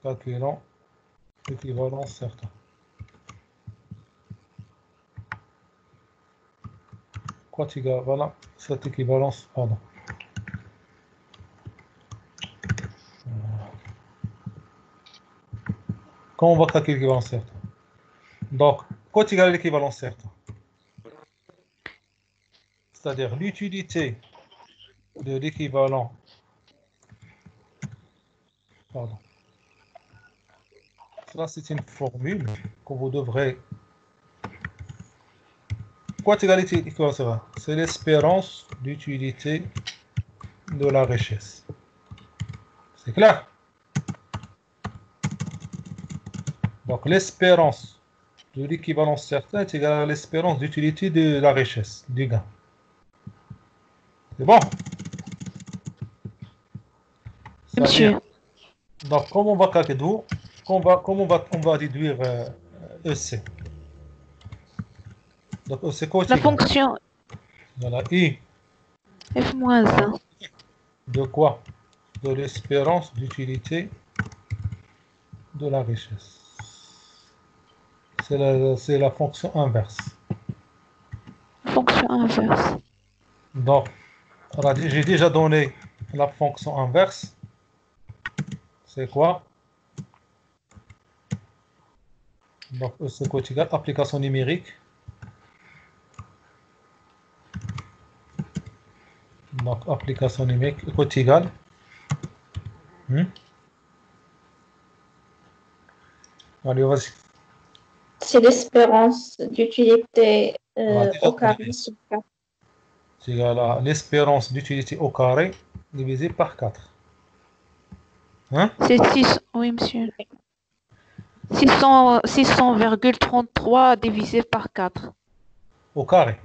Calculons l'équivalence certain. Quoi égale, voilà, cette équivalence, pardon. Comment on va calculer l'équivalence certain? Donc, quoi égale l'équivalence certain? C'est-à-dire l'utilité de l'équivalent. Pardon. Ça, c'est une formule que vous devrez. Quoi égale l'équivalence certain? C'est l'espérance d'utilité de la richesse. C'est clair? Donc, l'espérance de l'équivalence certain est égale à l'espérance d'utilité de la richesse, du gain. C'est bon? Monsieur. Donc, comment on va calculer d'où? Comment on va déduire EC? Donc, EC quoi? La fonction Voilà, I. F moins 1. De quoi? De l'espérance d'utilité de la richesse. C'est la fonction inverse. Fonction inverse. Donc, j'ai déjà donné la fonction inverse. C'est quoi? Donc, c'est quoi égal? Application numérique. Donc, application numérique, est égal. Allez, vas-y. C'est l'espérance d'utilité au carré sur 4. C'est égal à l'espérance d'utilité au carré divisé par 4. Hein? C'est 6, oui, monsieur. 600,33 divisé par 4. Au carré.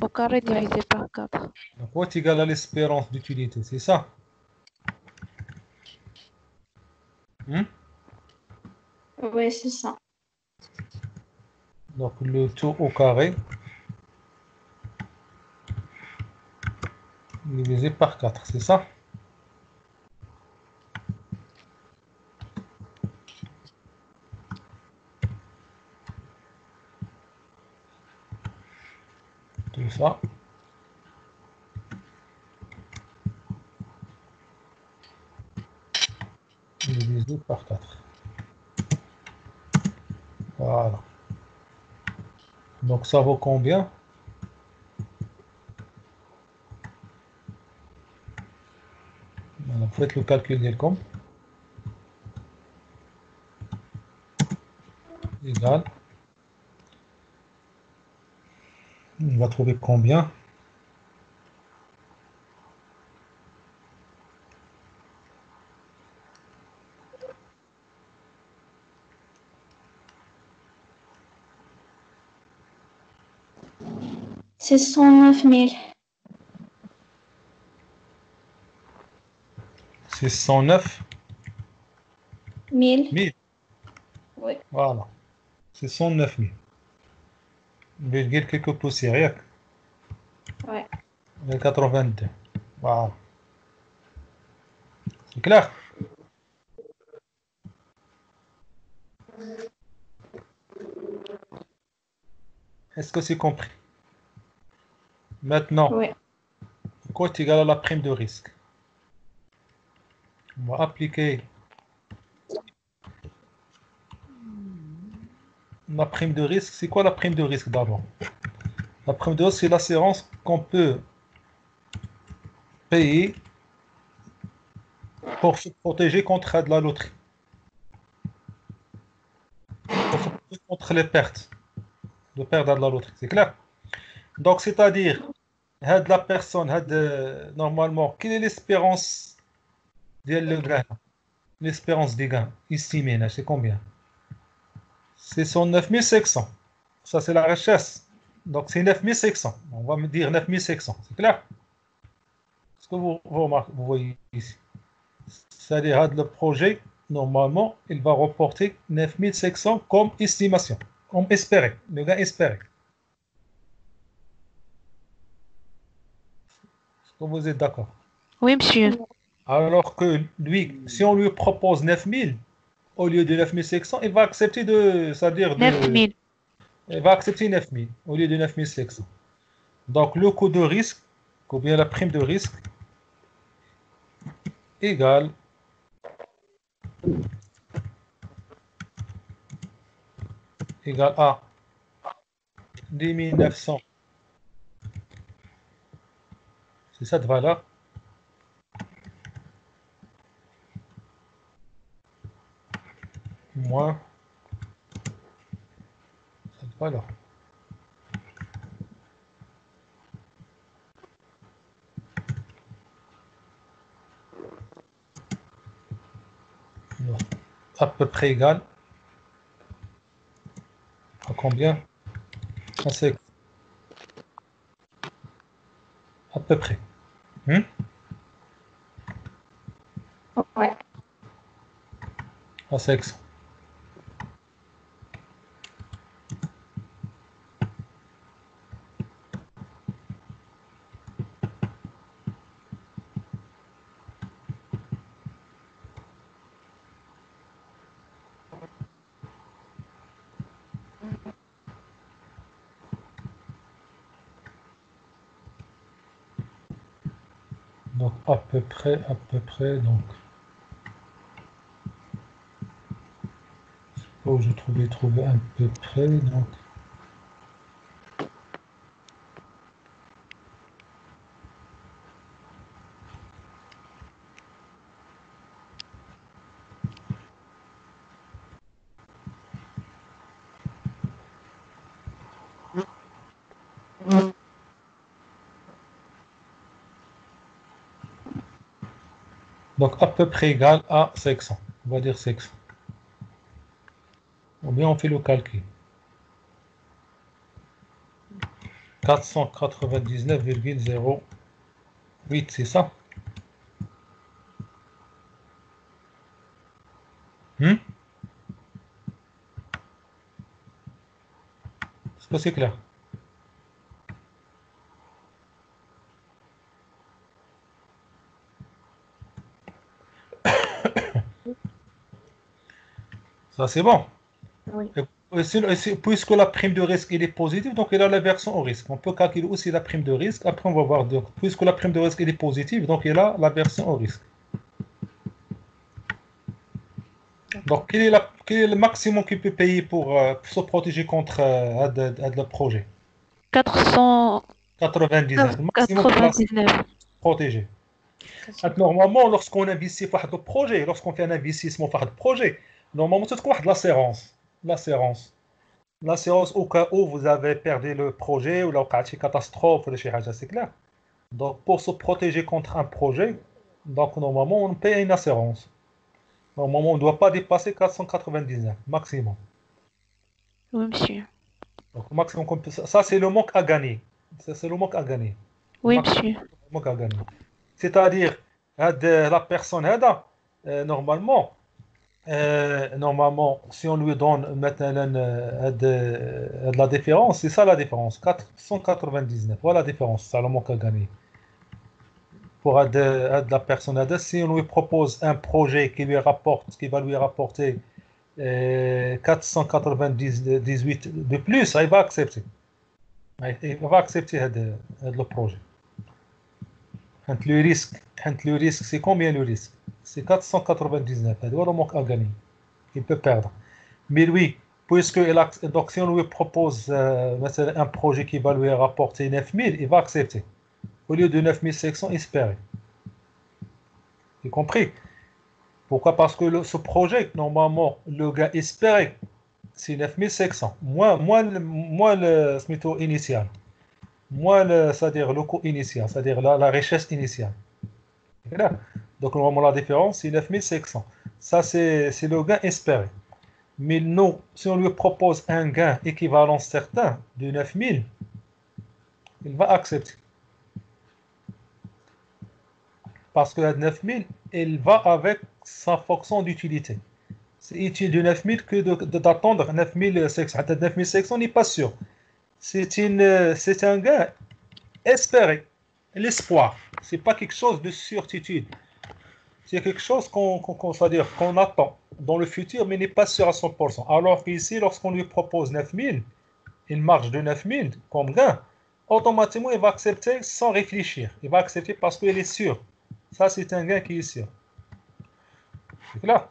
Au carré divisé par 4. Donc, quoi est égal à l'espérance d'utilité? C'est ça? Oui, c'est ça. Donc, le tout au carré divisé par 4, c'est ça? Tout ça. Divisé par 4. Voilà. Donc, ça vaut combien? Voilà, faites le calcul des comptes. Égal. On va trouver combien? C'est 109 000. C'est 109 000. 000. Oui. Voilà. C'est 109 000. Virgule quelques poussières. Ouais. 82. Voilà. C'est clair? Est-ce que c'est compris? Maintenant, Oui. quoi est égal à la prime de risque? On va appliquer la prime de risque. C'est quoi la prime de risque d'abord? La prime de risque, c'est l'assurance qu'on peut payer pour se protéger contre de la loterie. Pour se protéger contre les pertes. De perdre de la loterie. C'est clair? Donc, c'est-à-dire, la personne, normalement, quelle est l'espérance le gain? L'espérance des gains estimée, c'est combien? C'est 109 500. Ça, c'est la richesse. Donc, c'est 9 500. On va me dire 9 500. C'est clair? Ce que vous remarquez, vous voyez ici. C'est-à-dire, le projet, normalement, il va reporter 9 500 comme estimation, comme espéré, le gain espéré. Est-ce que vous êtes d'accord? Oui, monsieur. Alors que lui, si on lui propose 9 000, au lieu de 9500, il va accepter c'est-à-dire 9000. il va accepter 9000 au lieu de 9500. Donc, le coût de risque, ou bien la prime de risque, égale à 10 900. C'est cette valeur. Moins cette valeur. À peu près égal à combien? C'est à peu près. Ouais. À 600. Donc, à peu près, donc. Oh, je trouver à peu près, donc. Donc, à peu près égal à 500. On va dire 500. Ou bien on fait le calcul. 499,08, c'est ça? Est-ce que c'est clair? Ça, c'est bon. Oui. Puisque la prime de risque il est positive, donc il a la version au risque. On peut calculer aussi la prime de risque. Après, on va voir. Donc, puisque la prime de risque il est positive, donc il a la version au risque. Donc, quel est le maximum qu'il peut payer pour se protéger contre le projet? 99. Le maximum pour se 499. protéger. Normalement, lorsqu'on investit dans le projet, lorsqu'on fait un investissement dans le projet, normalement, c'est quoi l'assurance? L'assurance. L'assurance au cas où vous avez perdu le projet ou là, une catastrophe, c'est clair. Donc, pour se protéger contre un projet, donc normalement, on paye une assurance. Normalement, on ne doit pas dépasser 499, maximum. Oui, monsieur. Donc, maximum ça, c'est le manque à gagner. Ça, c'est le manque à gagner. Oui, Maximum monsieur. le manque à gagner. C'est-à-dire, la personne, normalement, normalement, si on lui donne maintenant de la différence, c'est ça la différence, 499. Voilà la différence, c'est le manque à gagner. Pour la personne, si on lui propose un projet qui va lui rapporter 498 de plus, il va accepter. Il va accepter le projet. Le risque, c'est combien le risque? C'est 499. C'est le manque à gagner. Il peut perdre. Mais lui, donc si on lui propose un projet qui va lui rapporter 9000, il va accepter. Au lieu de 9500 espérer. Vous compris? Pourquoi? Parce que ce projet, normalement, le gars espérait, c'est 9500. Moins le SMITO initial. C'est-à-dire le coût initial, c'est-à-dire la richesse initiale. Là. Donc, normalement, la différence, c'est 9500. Ça, c'est le gain espéré. Mais nous, si on lui propose un gain équivalent certain de 9000, il va accepter. Parce que la 9000, il va avec sa fonction d'utilité. C'est utile de 9000 que d'attendre 9600. 9600 n'est pas sûr. C'est un gain espéré. L'espoir. C'est pas quelque chose de certitude. C'est quelque chose qu'on attend. dans le futur, mais n'est pas sûr à 100%. Alors qu'ici, lorsqu'on lui propose 9000, une marge de 9000 comme gain, automatiquement, il va accepter sans réfléchir. Il va accepter parce qu'il est sûr. Ça, c'est un gain qui est sûr. C'est clair?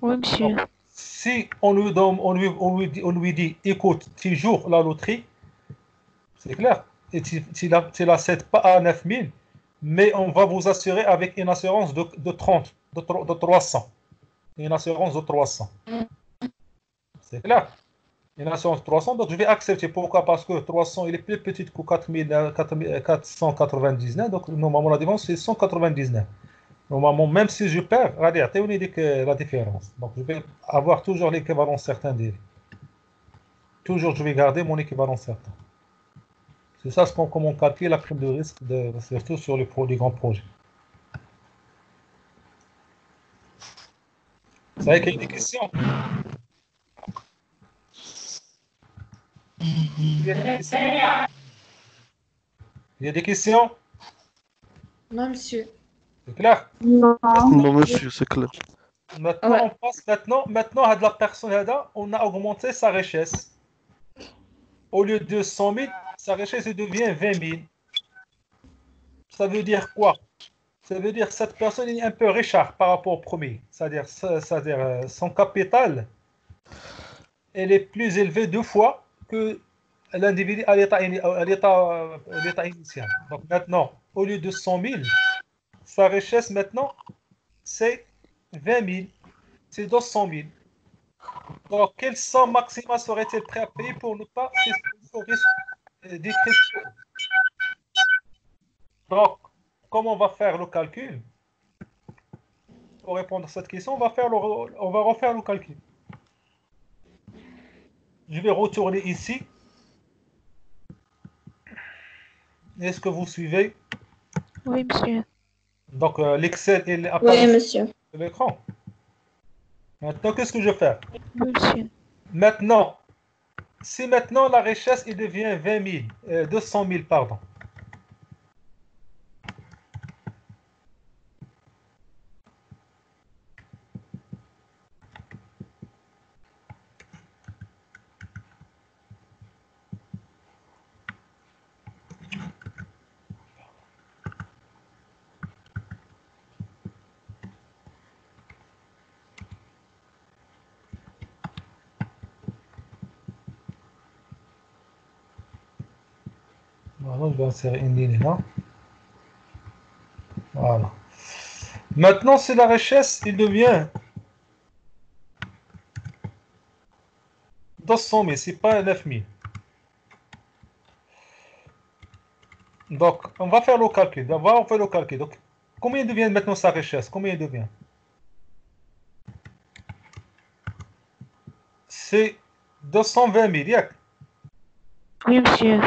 Oui, monsieur. Donc, si on lui donne, on lui dit, écoute, tu joues la loterie, c'est clair, et tu l'achètes pas à 9000, mais on va vous assurer avec une assurance de 30, de 300. Une assurance de 300. C'est clair? Une assurance de 300, donc je vais accepter. Pourquoi? Parce que 300, il est plus petit que 499, donc normalement la différence c'est 199. Normalement, même si je perds, regardez, on dit que la différence. Donc je vais avoir toujours l'équivalent certain des. Toujours je vais garder mon équivalent certain. C'est ça comment on calcule la prime de risque, surtout sur les grands projets. Vous savez qu'il y a des questions? Il y a des questions? Il y a des questions? Non, monsieur. C'est clair? Non. Non, monsieur, c'est clair. Maintenant, Ouais. on passe maintenant à de la personne, on a augmenté sa richesse. Au lieu de 100 000, sa richesse devient 20 000. Ça veut dire quoi? Ça veut dire que cette personne est un peu richard par rapport au premier. C'est-à-dire son capital, elle est plus élevée 2 fois que l'individu à l'état initial. Donc maintenant, au lieu de 100 000, sa richesse maintenant, c'est 20 000. C'est 200 000. Donc, quelle somme maximale serait-elle prêt à payer pour ne pas s'exposer au risque des crises? Donc, comment on va faire le calcul? Pour répondre à cette question, on va refaire le calcul. Je vais retourner ici. Est-ce que vous suivez? Oui, monsieur. Donc, l'Excel il Oui, apparaît monsieur. sur l'écran. Maintenant, qu'est-ce que je fais? Oui, monsieur. Maintenant, si maintenant la richesse il devient 20 000, 200 000, pardon. Voilà, je vais insérer une ligne là. Voilà. Maintenant, si la richesse il devient 200 000, c'est pas 9 000. Donc, on va faire le calcul. D'abord, on fait le calcul. Donc, combien devient maintenant sa richesse? Combien il devient? C'est 220 000. Yak. Oui, monsieur.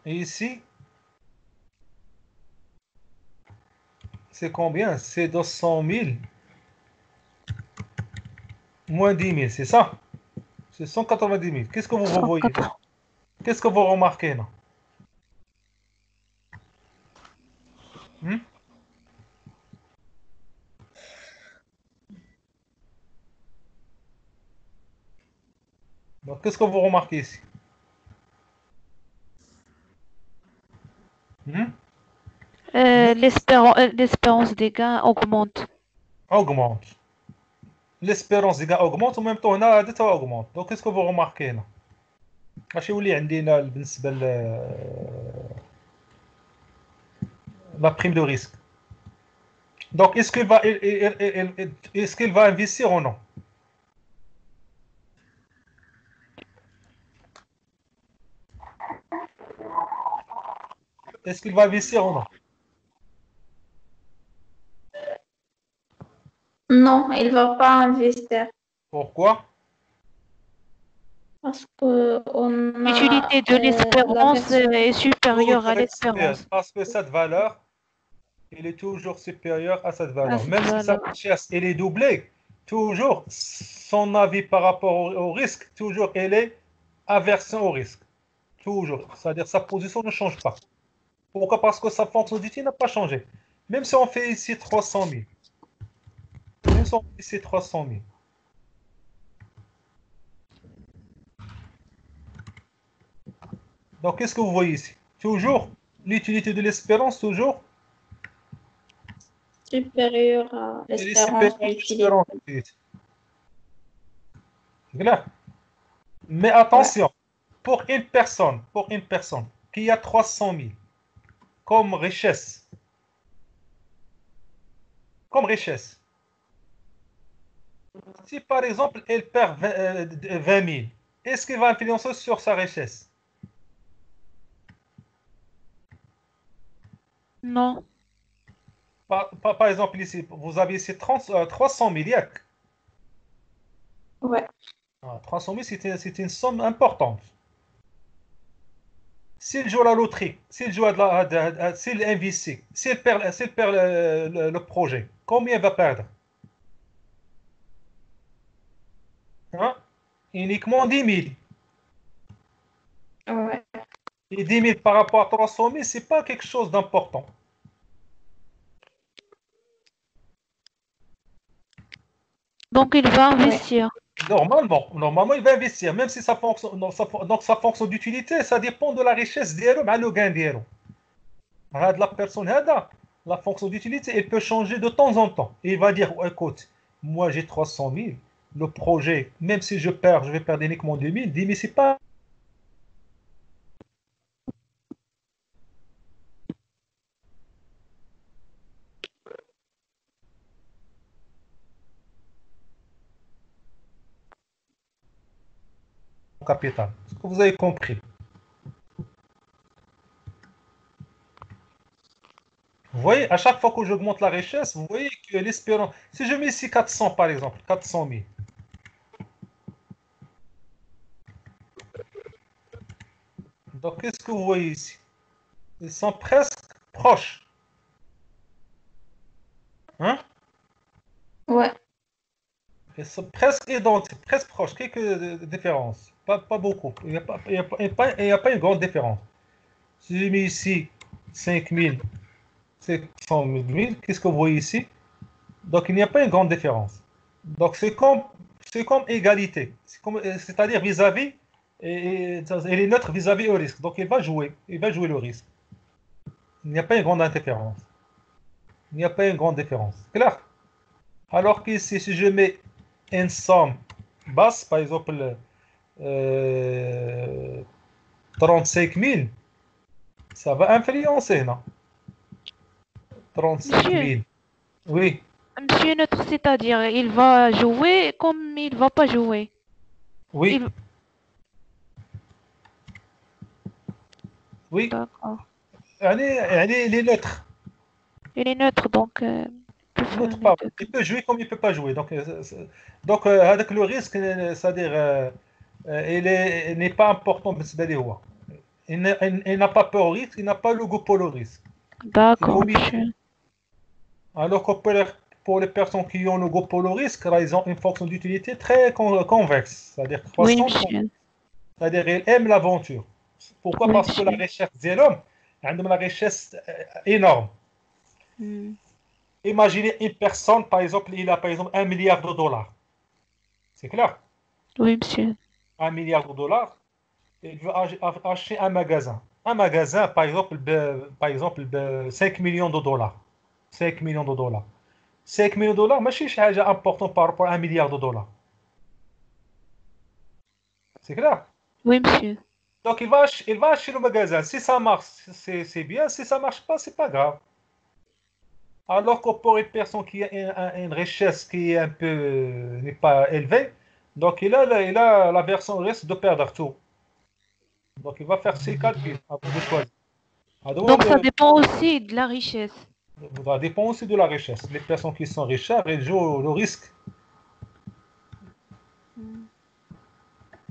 Et ici, c'est combien? C'est 200 000 moins 10 000, c'est ça? C'est 190 000. Qu'est-ce que vous voyez? 180. Qu'est-ce que vous remarquez là? Hmm? Donc, qu'est-ce que vous remarquez ici? Hmm? L'espérance des gains augmente. Augmente. L'espérance des gars augmente en même temps هنا عادتها augmente. Donc, qu'est-ce que vous remarquez là? ماشي يولي عندنا بالنسبة la prime de risque. Donc, est-ce qu'il va investir ou non? Est-ce qu'il va investir ou non? Non, il ne va pas investir Pourquoi? parce qu'on a L'utilité de la l'espérance version. est supérieure à Toujours supérieur, l'espérance. parce que cette valeur, elle est toujours supérieure à cette À valeur. cette Même si sa valeur. richesse, elle est doublée, toujours, son avis par rapport au risque, toujours, elle est aversion au risque. Toujours. C'est-à-dire sa position ne change pas. Pourquoi? Parce que sa fonction d'utilité n'a pas changé. Même si on fait ici 300 000. Même si 200 000, c'est 300 000. Donc, qu'est-ce que vous voyez ici? Toujours l'utilité de l'espérance, toujours. Supérieur à Elle est l'espérance supérieure à d'utilité. l'espérance d'utilité. C'est clair? Mais attention, pour une personne qui a 300 000 comme richesse, si par exemple elle perd 20 000, est-ce qu'il va influencer sur sa richesse? Non. Par exemple, ici, vous avez ici 300 000 yak. Ouais. 300 000, c'est une somme importante. S'il joue à la loterie, s'il joue s'il investit, s'il perd le projet, combien il va perdre? Hein? Uniquement 10 000. Ouais. Et 10 000 par rapport à 300 000, ce n'est pas quelque chose d'important. Donc il va investir. Normalement, il va investir, même si ça fonctionne, donc sa fonction d'utilité, ça dépend de la richesse d'Hero, le gain d'Hero. La personne, la fonction d'utilité, elle peut changer de temps en temps. Et il va dire, oh, écoute, moi j'ai 300 000, le projet, même si je perds, je vais perdre uniquement 2 000, 10 000, c'est pas capital. Est-ce que vous avez compris? Vous voyez, à chaque fois que j'augmente la richesse, vous voyez que l'espérance, si je mets ici 400 par exemple, 400 000, donc qu'est-ce que vous voyez ici? Ils sont presque proches. Hein? Ouais. Ils sont presque identiques, presque proches. Quelques différences. Pas beaucoup. Il n'y a pas, il y a pas une grande différence. Si j'ai mis ici 5 000, 500 000, qu'est-ce que vous voyez ici? Donc il n'y a pas une grande différence. Donc c'est comme égalité. C'est-à-dire vis-à-vis, elle est neutre vis-à-vis au risque. Donc il va jouer le risque. Il n'y a pas une grande différence. Il n'y a pas une grande différence. Clair? Alors qu'ici, si je mets une somme basse, par exemple 35 000, ça va influencer, non? 35 Monsieur, 000. Oui, monsieur neutre, c'est-à-dire il va jouer comme il va pas jouer. oui, Il... oui. D'accord. Il est neutre. Il est neutre, donc il peut faire Neutre, les pardon. deux Il cas. peut jouer comme il ne peut pas jouer. Donc avec le risque, c'est-à-dire, il n'est pas important. Il n'a pas peur au risque, il n'a pas le goût pour le risque. Il est D'accord, au milieu. monsieur. Alors que pour les personnes qui ont le goût pour le risque, là, ils ont une fonction d'utilité très convexe, c'est-à-dire Oui, croissante, monsieur. c'est-à-dire ils aiment l'aventure. Pourquoi? Oui, Parce que la monsieur. richesse de l'homme, la richesse énorme. Hmm. Imaginez une personne, par exemple, il a par exemple 1 milliard de dollars. C'est clair? Oui, monsieur. 1 milliard de dollars, il veut acheter un magasin. Un magasin, par exemple, 5 millions de dollars. 5 millions de dollars. 5 millions de dollars, ماشي شي حاجة important par rapport à 1 milliard de dollars. C'est clair? Oui, monsieur. Donc il va acheter le magasin. Si ça marche, c'est bien. Si ça marche pas, c'est pas grave. Alors que pour une personne qui a une richesse qui est un peu n'est pas élevée, donc il a la version risque de perdre tout. Donc il va faire ses calculs avant de choisir. Donc ça dépend aussi de la richesse. Ça dépend aussi de la richesse. Les personnes qui sont riches, elles jouent le risque. Hmm.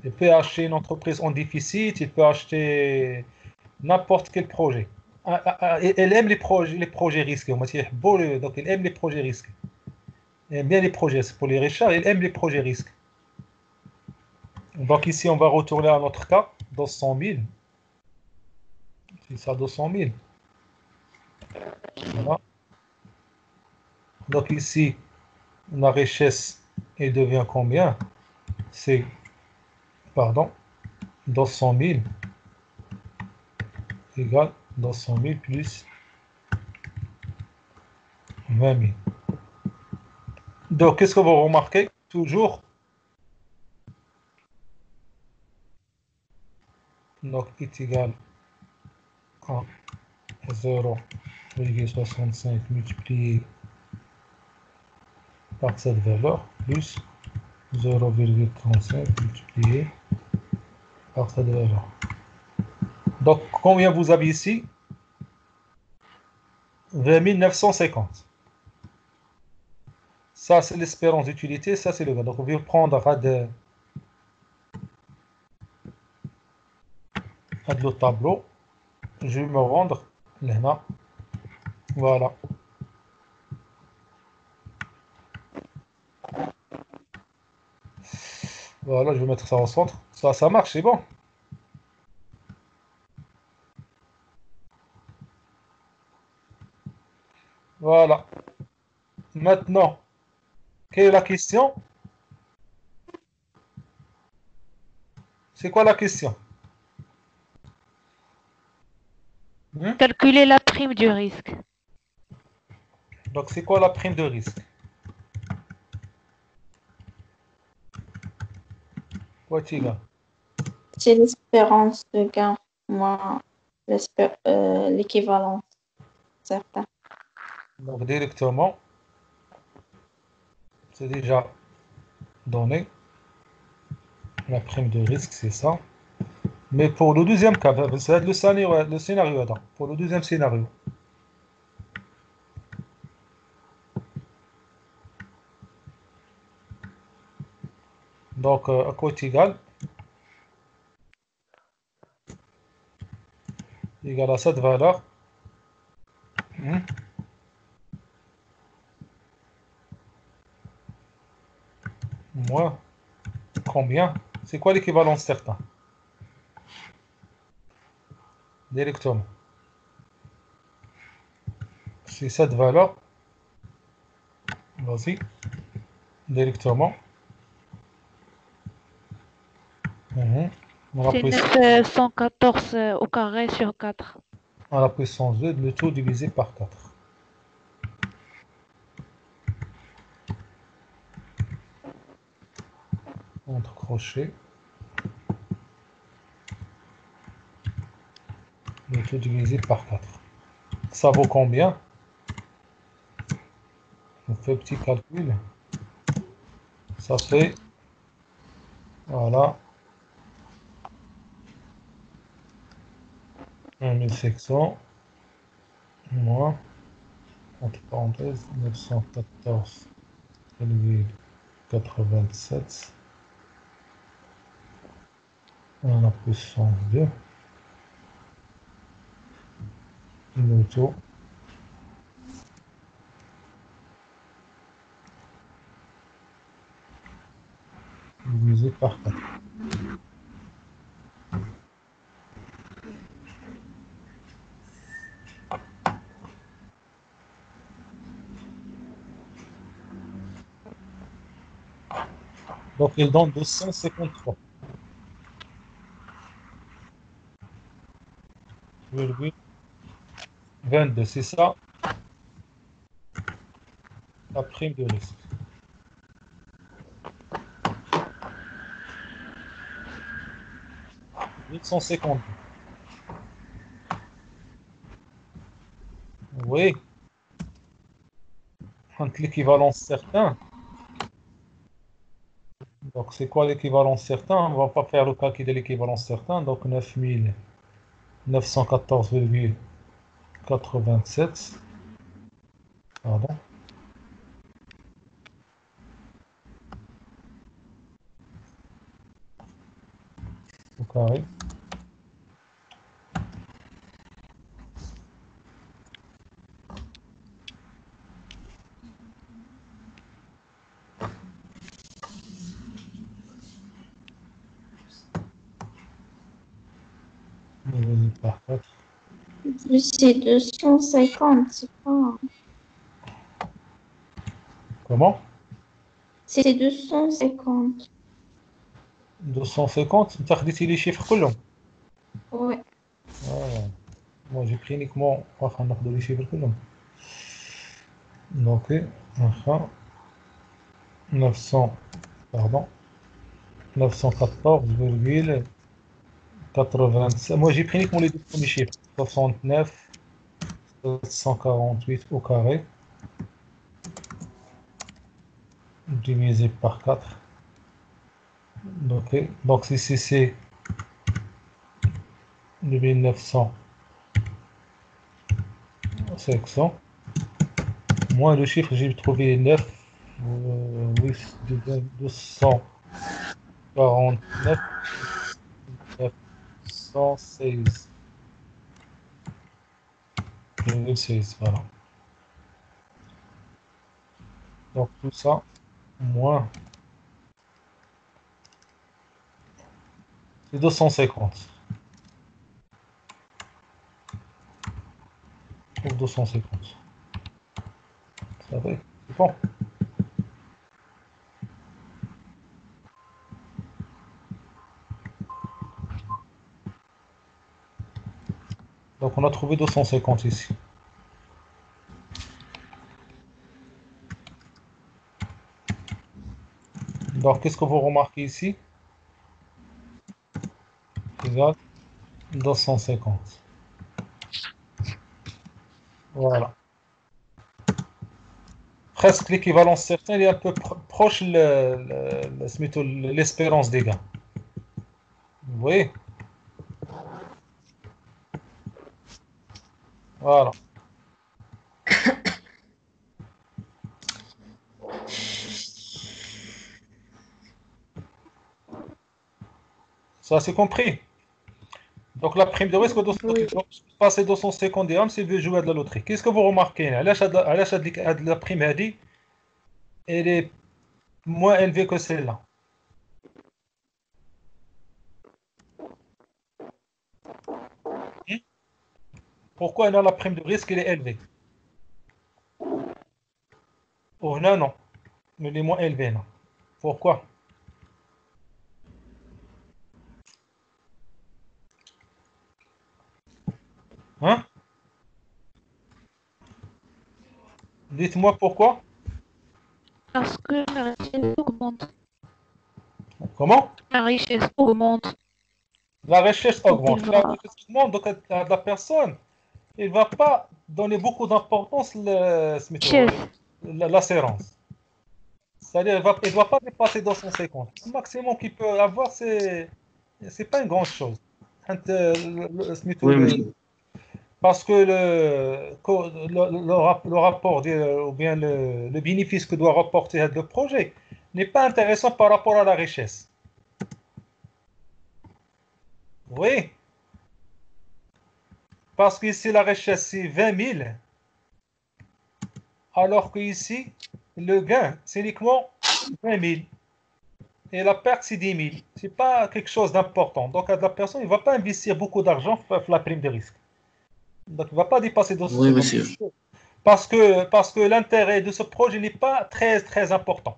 Il peut acheter une entreprise en déficit, il peut acheter n'importe quel projet. Elle aime les projets risqués. Donc, elle aime les projets risqués. Elle aime bien les projets. C'est pour les richards, elle aime les projets risqués. Donc, ici, on va retourner à notre cas, 200 000. C'est ça, 200 000. Voilà. Donc, ici, la richesse, elle devient combien? C'est, pardon, 200 000 égale 200 000 plus 20 000. Donc, qu'est-ce que vous remarquez? Toujours, donc, est égal à 0,65 multiplié par cette valeur plus 0,35 multiplié par cette valeur. Donc, combien vous avez ici? 20 950. Ça, c'est l'espérance d'utilité, ça, c'est le gain. Donc, on va prendre le tableau. Je vais me rendre là. Voilà. Voilà, je vais mettre ça au centre. Ça marche, c'est bon. Voilà. Maintenant, quelle est la question? C'est quoi la question? Calculer la prime du risque. Donc, c'est quoi la prime de risque? Quoi, Tiga? C'est l'espérance de gain, moins l'équivalence, certain. Donc, directement, c'est déjà donné. La prime de risque, c'est ça. Mais pour le deuxième cas, ça va être le scénario, attends. Pour le deuxième scénario. Donc, à quoi est égal? Égal à cette valeur. Moins combien? C'est quoi l'équivalence certain? Directement. C'est cette valeur. Vas-y. Directement. On C'est a 914 au carré sur 4. à la puissance 2, le tout divisé par 4. Entre crochets. Le tout divisé par 4. Ça vaut combien? On fait un petit calcul. Ça fait, voilà, 1500 moins, entre parenthèses, 914,87 à la puissance 2. Le tout divisé par 4. Donc, il donne 253,22. C'est ça, la prime de risque. 850. Oui, entre l'équivalence certain. Donc, c'est quoi l'équivalence certain? On ne va pas faire le calcul de l'équivalence certain. Donc, 9914,87. Pardon. Au carré. Divisé par 4. C'est 250, c'est pas. Comment? C'est 250. 250. انت خديتي لي chiffres كلهم. Ouais. Ah. Moi j'ai pris uniquement واخا ناخذوا لي chiffres كلهم. Donc واخا 900 pardon 914,87. Moi j'ai pris uniquement les deux premiers chiffres. 69 748 au carré divisé par 4. Donc ici c'est 2900 500 moins le chiffre j'ai trouvé 9 oui 249 916,16 voilà. Donc tout ça moins c'est 250 ou 250. Ça va, c'est bon. Donc on a trouvé 250 ici. Donc qu'est-ce que vous remarquez ici? Égal 250. Voilà. Presque l'équivalence certaine, il est un peu proche l'espérance des gains. Vous voyez? Voilà. Ça, c'est compris. Donc la prime de risque, Oui. passer 250 dirhams s'il veut jouer à de la loterie. Qu'est-ce que vous remarquez? علاش هاد la prime هادي, elle est moins élevée que celle-là. Pourquoi là, la prime de risque elle est élevée? Oh là non, elle est moins élevée là. Pourquoi? Hein? Dites-moi pourquoi? Parce que la richesse augmente. Comment? La richesse augmente. La richesse Donc il augmente. La va. richesse augmente, donc la personne, il ne va pas donner beaucoup d'importance Richesse. l'assurance. C'est-à-dire, il ne doit pas dépasser 250. Le maximum qu'il peut avoir, c'est pas une grande chose. Oui, monsieur. Parce que le rapport ou bien le bénéfice que doit rapporter le projet n'est pas intéressant par rapport à la richesse. Oui, parce qu'ici la richesse c'est 20 000, alors qu'ici le gain c'est uniquement 20 000 et la perte c'est 10 000. C'est pas quelque chose d'important. Donc la personne ne va pas investir beaucoup d'argent pour la prime de risque. Donc il ne va pas dépasser Oui, 250. monsieur. Parce que l'intérêt de ce projet n'est pas très très important.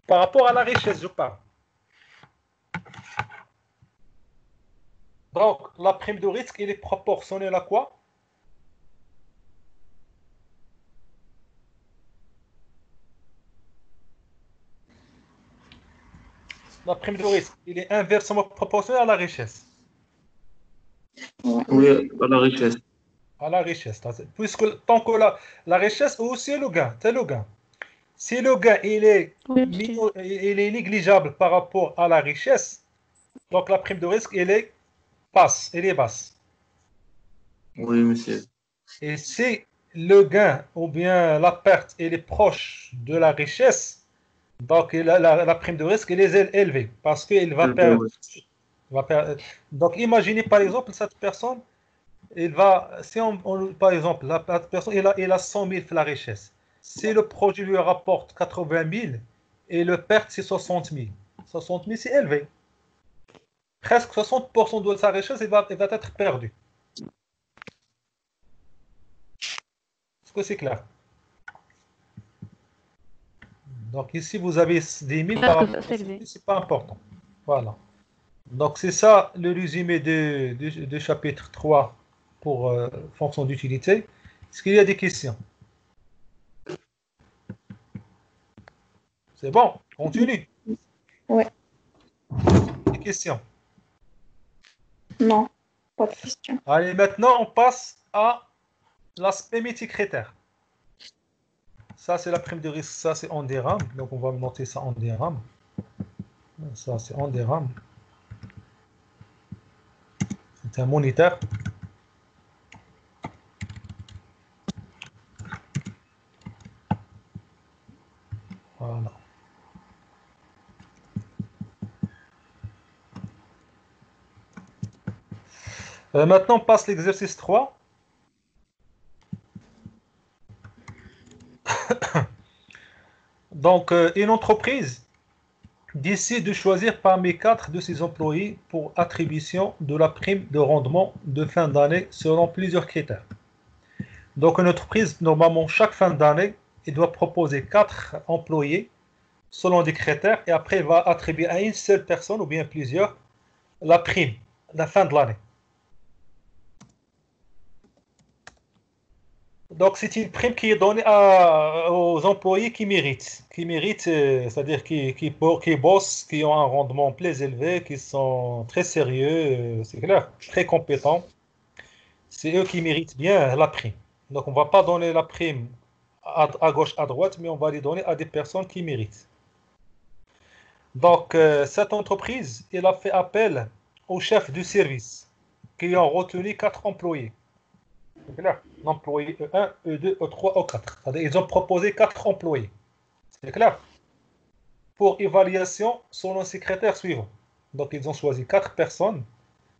Par rapport à la richesse, je parle. Donc, la prime de risque, elle est proportionnelle à quoi? La prime de risque, elle est inversement proportionnelle à la richesse. Ouais. Oui, à la richesse. À la richesse. Puisque tant que la richesse est aussi le gain. C'est le gain. Si le gain Oui, monsieur. il est négligeable par rapport à la richesse, donc la prime de risque, elle est basse. Elle est basse. Oui, monsieur. Et si le gain ou bien la perte, elle est proche de la richesse, donc la prime de risque, elle est élevée parce qu'il va perdre. Oui. Va perdre. Donc imaginez par exemple cette personne, si par exemple, la personne, il a 100 000 la richesse. Si le projet lui rapporte 80 000 et le perte c'est 60 000. 60 000 c'est élevé. Presque 60% de sa richesse il va être perdu. Est-ce que c'est clair? Donc ici, vous avez 10 000 par Parce que rapport à c'est 5 000, élevé. c'est pas important. Voilà. Donc c'est ça le résumé de chapitre 3 pour fonction d'utilité. Est-ce qu'il y a des questions? C'est bon, continue. Ouais. Des questions. Non, pas de question. Allez, maintenant on passe à l'aspect multicritère. Ça c'est la prime de risque, ça c'est en dirham. Donc on va noter ça en dirham. Ça c'est en dirham. C'est un monétaire. Voilà. Maintenant on passe l'exercice 3. Donc une entreprise décide de choisir parmi 4 de ses employés pour attribution de la prime de rendement de fin d'année selon plusieurs critères. Donc une entreprise, normalement, chaque fin d'année, elle doit proposer 4 employés selon des critères et après elle va attribuer à une seule personne ou bien plusieurs la prime, la fin de l'année. Donc c'est une prime qui est donnée aux employés qui méritent, c'est-à-dire qui bossent, qui ont un rendement plus élevé, qui sont très sérieux, c'est clair, très compétents. C'est eux qui méritent bien la prime. Donc on ne va pas donner la prime à gauche, à droite, mais on va les donner à des personnes qui méritent. Donc cette entreprise, elle a fait appel au chef du service, qui ont retenu 4 employés. C'est clair. L'employé E1, E2, E3, E4. C'est-à-dire ils ont proposé 4 employés. C'est clair. Pour évaluation selon ces critères suivants. Donc ils ont choisi 4 personnes,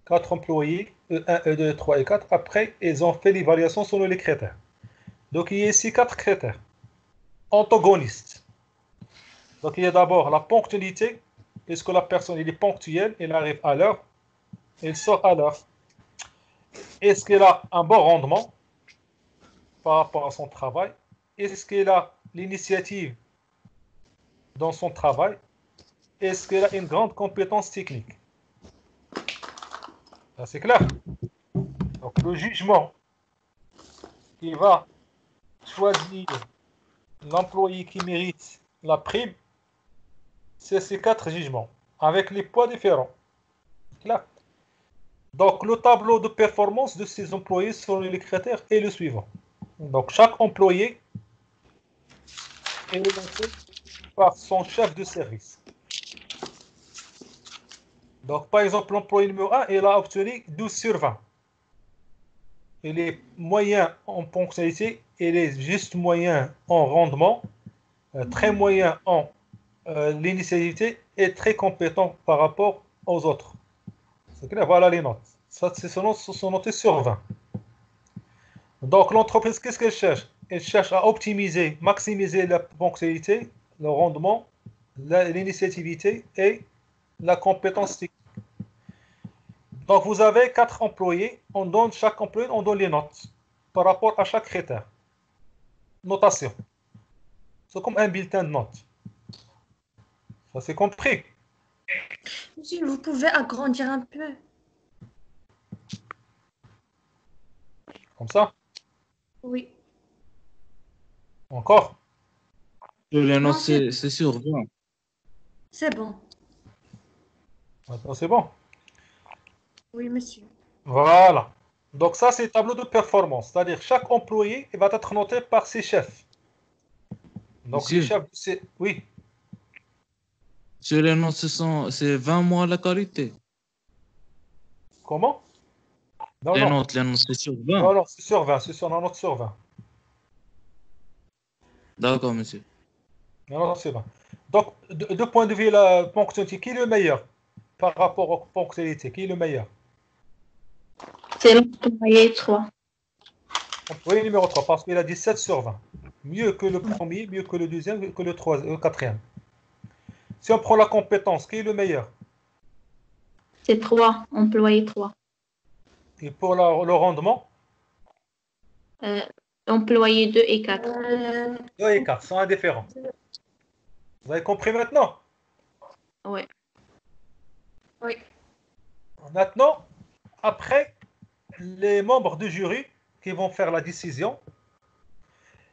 4 employés, E1, E2, E3 et 4. Après, ils ont fait l'évaluation selon les critères. Donc il y a ici 4 critères. Antagonistes. Donc il y a d'abord la ponctualité. Est-ce que la personne est ponctuelle, elle arrive à l'heure, elle sort à l'heure. Est-ce qu'elle a un bon rendement par rapport à son travail? Est-ce qu'elle a l'initiative dans son travail? Est-ce qu'elle a une grande compétence technique? Ça, c'est clair. Donc, le jugement qui va choisir l'employé qui mérite la prime, c'est ces 4 jugements, avec les poids différents. Clair. Donc, le tableau de performance de ces employés selon les critères est le suivant. Donc, chaque employé est noté par son chef de service. Donc, par exemple, l'employé numéro 1, il a obtenu 12 sur 20. Il est moyen en ponctualité, il est juste moyen en rendement, très moyen en l'initiativité et très compétent par rapport aux autres. C'est clair, voilà les notes. Ça, c'est sont notés sur 20. Donc, l'entreprise, qu'est-ce qu'elle cherche? Elle cherche à optimiser, maximiser la ponctualité, le rendement, l'initiativité et la compétence technique. Donc, vous avez 4 employés. On donne chaque employé, on donne les notes par rapport à chaque critère. Notation. C'est comme un bulletin de notes. Ça, c'est compris. Monsieur, vous pouvez agrandir un peu? Comme ça. Oui. Encore. Les Non, notes, c'est sur 20. c'est bon. Maintenant, c'est bon. Oui, monsieur. Voilà. Donc, ça, c'est le tableau de performance. C'est-à-dire, chaque employé il va être noté par ses chefs. Donc, les Monsieur, chefs, c'est. Oui. sur les notes, c'est 20 mois la qualité. Comment? Non, Les non. notes, c'est sur 20. Non, non, c'est sur 20. C'est sur la note sur 20. D'accord, monsieur. Non, non, c'est 20. Donc, de point de vue la ponctualité, qui est le meilleur par rapport aux ponctualités? Qui est le meilleur? C'est l'employé 3. Employé numéro 3, parce qu'il a 17 sur 20. Mieux que le premier, mieux que le deuxième, mieux que le quatrième. Si on prend la compétence, qui est le meilleur? C'est 3, employé 3. Et pour le rendement, Employé 2 et 4. 2 et 4 sont indifférents. Vous avez compris maintenant? Ouais. Oui. Maintenant, après, les membres du jury qui vont faire la décision,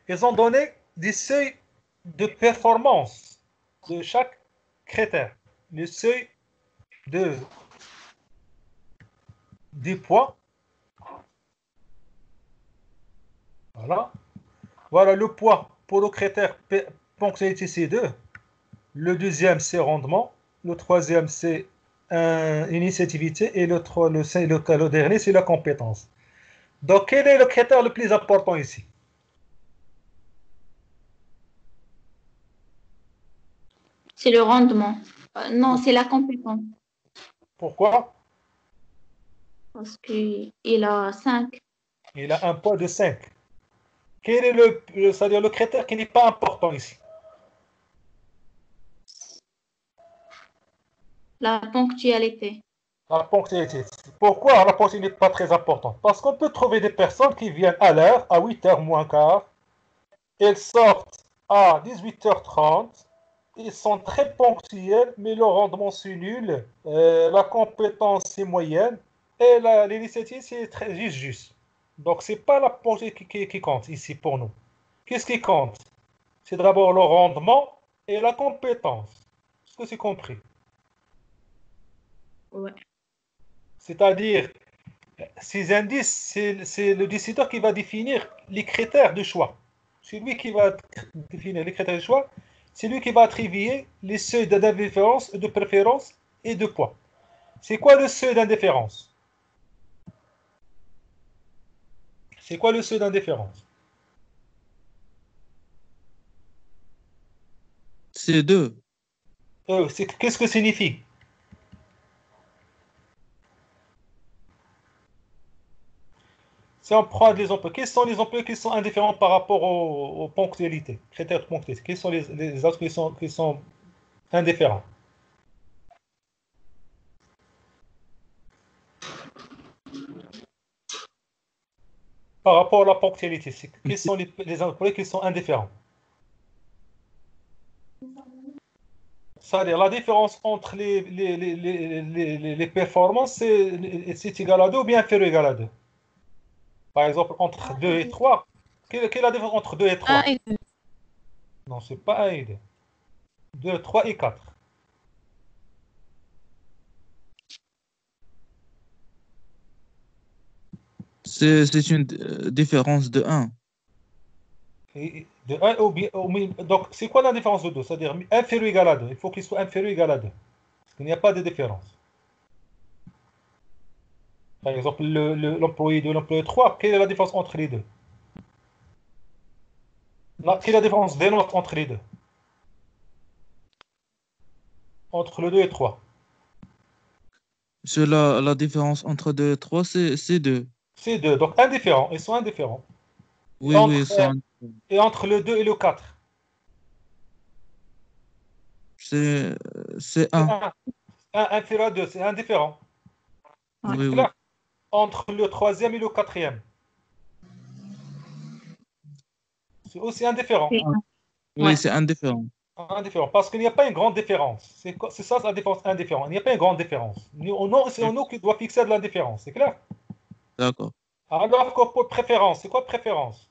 ils ont donné des seuils de performance de chaque critère. Le seuil de, des poids. Voilà. Voilà le poids pour le critère ponctualité C2. Le deuxième, c'est rendement. Le troisième, c'est initiativité. Et le dernier, c'est la compétence. Donc, quel est le critère le plus important ici? C'est le rendement. Non, c'est la compétence. Pourquoi? Parce qu'il a 5. Il a un poids de 5. Quel est c'est-à-dire le critère qui n'est pas important ici? La ponctualité. La ponctualité. Pourquoi la ponctualité n'est pas très importante? Parce qu'on peut trouver des personnes qui viennent à l'heure, à 8h moins quart, elles sortent à 18h30, ils sont très ponctuels, mais le rendement c'est nul, la compétence c'est moyenne, et l'initiative c'est très juste. Donc c'est pas la ponctualité qui compte ici pour nous. Qu'est-ce qui compte? C'est d'abord le rendement et la compétence. Est-ce que c'est compris? Ouais. C'est-à-dire, ces indices, c'est le décideur qui va définir les critères de choix. C'est lui qui va définir les critères de choix. C'est lui qui va attribuer les seuils d'indifférence, de préférence et de poids. C'est quoi le seuil d'indifférence? C'est quoi le seuil d'indifférence? C'est 2. Qu'est-ce que signifie? Si on prend des emplois, quels sont les emplois qui sont indifférents par rapport aux ponctualités, critères de ponctualité? Quels sont les autres qui sont indifférents? Par rapport à la ponctualité, quels sont les emplois qui sont indifférents? C'est-à-dire la différence entre les performances, c'est égal à 2 ou bien inférieur ou égal à 2. Par exemple, entre 2 et 3, quelle est la différence entre 2 et 1 3? et 2. Non, c'est pas 1 et 2. 2, 3 et 4. C'est une différence de 1. De 1 donc, c'est quoi la différence de 2? C'est-à-dire inférieur ou égal à 2. Il faut qu'il soit inférieur ou égal à 2. Parce qu'il n'y a pas de différence. Par exemple, l'employé 2 et l'employé 3, quelle est la différence entre les deux? Quelle est la différence des notes entre les deux? Entre le 2 et 3. La différence entre 2 et 3, c'est 2. C'est 2. Donc indifférents. Ils sont indifférents. Et Oui, oui, entre, et entre le 2 et le 4, c'est c'est c'est 1. 1. 1 inférieur à 2, c'est indifférent. Ouais. Oui, C'est oui. clair? Entre le troisième et le quatrième, c'est aussi indifférent. C'est un. Oui, Ouais. c'est indifférent. Indifférent. Parce qu'il n'y a pas une grande différence. C'est ça la différence indifférent. Il n'y a pas une grande différence. C'est nous qui doit fixer de la différence. C'est clair? D'accord. Alors que pour préférence, c'est quoi préférence?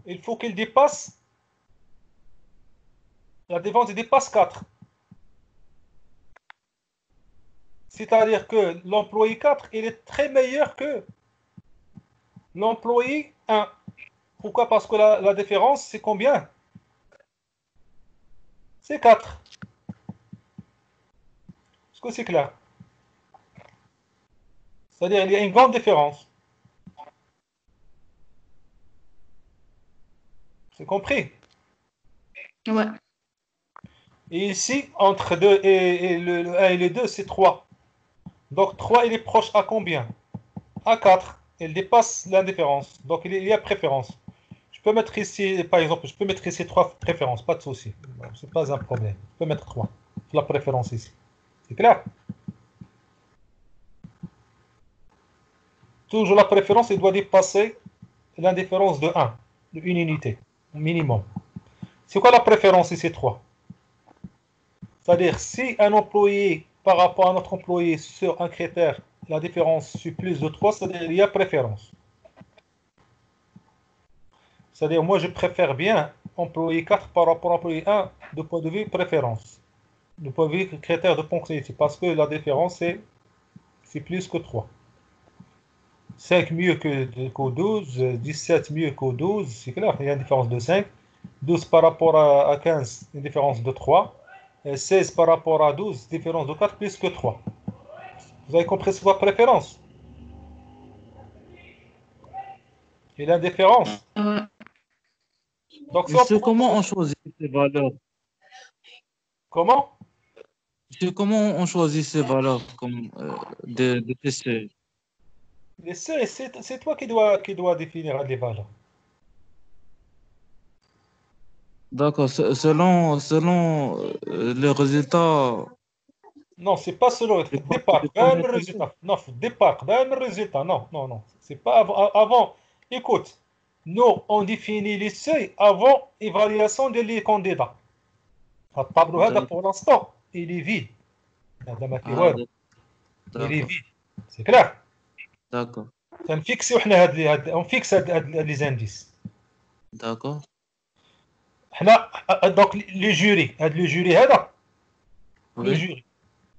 Il faut qu'il dépasse, la différence il dépasse 4. C'est-à-dire que l'employé 4, il est très meilleur que l'employé 1. Pourquoi? Parce que la différence, c'est combien? C'est 4. Est-ce que c'est clair? C'est-à-dire qu'il y a une grande différence. C'est compris? Ouais. Et ici, entre 2 et le 1 et le 2, c'est 3. Donc 3, il est proche à combien? À 4. Il dépasse l'indifférence. Donc il y a préférence. Je peux mettre ici, par exemple, je peux mettre ici 3 préférences, pas de souci. C'est pas un problème. Je peux mettre 3. La préférence ici. C'est clair? Toujours la préférence, il doit dépasser l'indifférence de 1, de une unité, au minimum. C'est quoi la préférence ici 3? C'est-à-dire, si un employé par rapport à notre employé sur un critère, la différence sur plus de 3, c'est-à-dire il y a préférence. C'est-à-dire, moi, je préfère bien employé 4 par rapport à employé 1 de point de vue préférence, de point de vue critère de ponctualité, parce que la différence, c'est plus que 3. 5 mieux qu'au 12, 17 mieux qu'au 12, c'est clair, il y a une différence de 5. 12 par rapport à 15, une différence de 3. Et 16 par rapport à 12, différence de 4 plus que 3. Vous avez compris c'est quoi préférence? Et l'indifférence. Donc, ça, Monsieur, comment on choisit ces valeurs? comment? Monsieur, comment on choisit ces valeurs comme de TC? C'est toi qui dois définir les valeurs. D'accord, selon les résultats. Non, c'est pas selon le départ. Même le résultat. Non, départ. Même le résultat. Non, non, non. C'est pas avant. Écoute, nous, on définit les seuils avant évaluation des candidats. Le tableau هذا pour l'instant, il est vide. هذا ما فيه والو. Il est D'accord, vide. C'est clair. d'accord, تنفيكسيو حنا on fixe هاد les indices. d'accord. حنا donc le jury, le jury هذا le Oui, jury.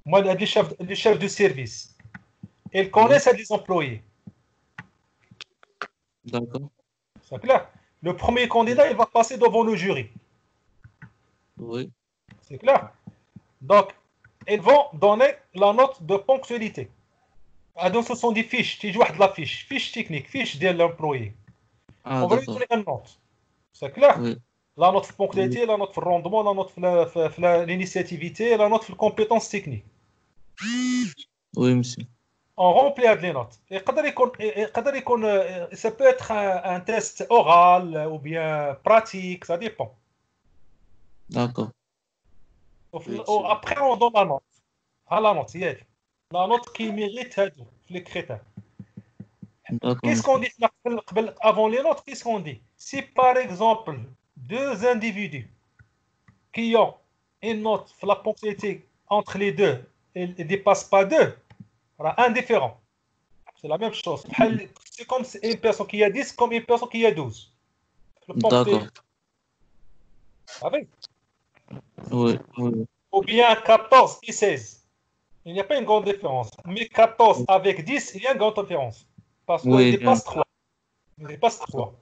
Moi, les chefs de service, ils connaissent les employés. d'accord. C'est clair. Le premier candidat, il va passer devant le jury. Oui, C'est clair. Donc, ils vont donner la note de ponctualité. Donc, ce sont des fiches. Tu joues de la fiche technique, fiche de l'employé. ah, On va lui d'accord. donner une note. C'est clair. Oui, La note de ponctualité, la note de rendement, la note de l'initiativité, la note de compétence technique. oui, monsieur. On remplit les notes. Ça peut être un test oral ou bien pratique, ça dépend. D'accord, Après, on donne la note. La note, la note qui mérite les critères. d'accord, Qu'est-ce qu'on monsieur. dit avant les notes? Qu'est-ce qu'on dit? Si par exemple, deux individus qui ont une note, la ponctualité entre les deux, ne dépasse pas 2, indifférent. C'est la même chose. C'est comme une personne qui a 10 comme une personne qui a 12. Le D'accord, ponctualité. Avec. oui, oui, Ou bien 14 et 16. Il n'y a pas une grande différence. Mais 14 avec 10, il y a une grande différence. Parce qu'il oui, bien. dépasse 3. Il dépasse 3.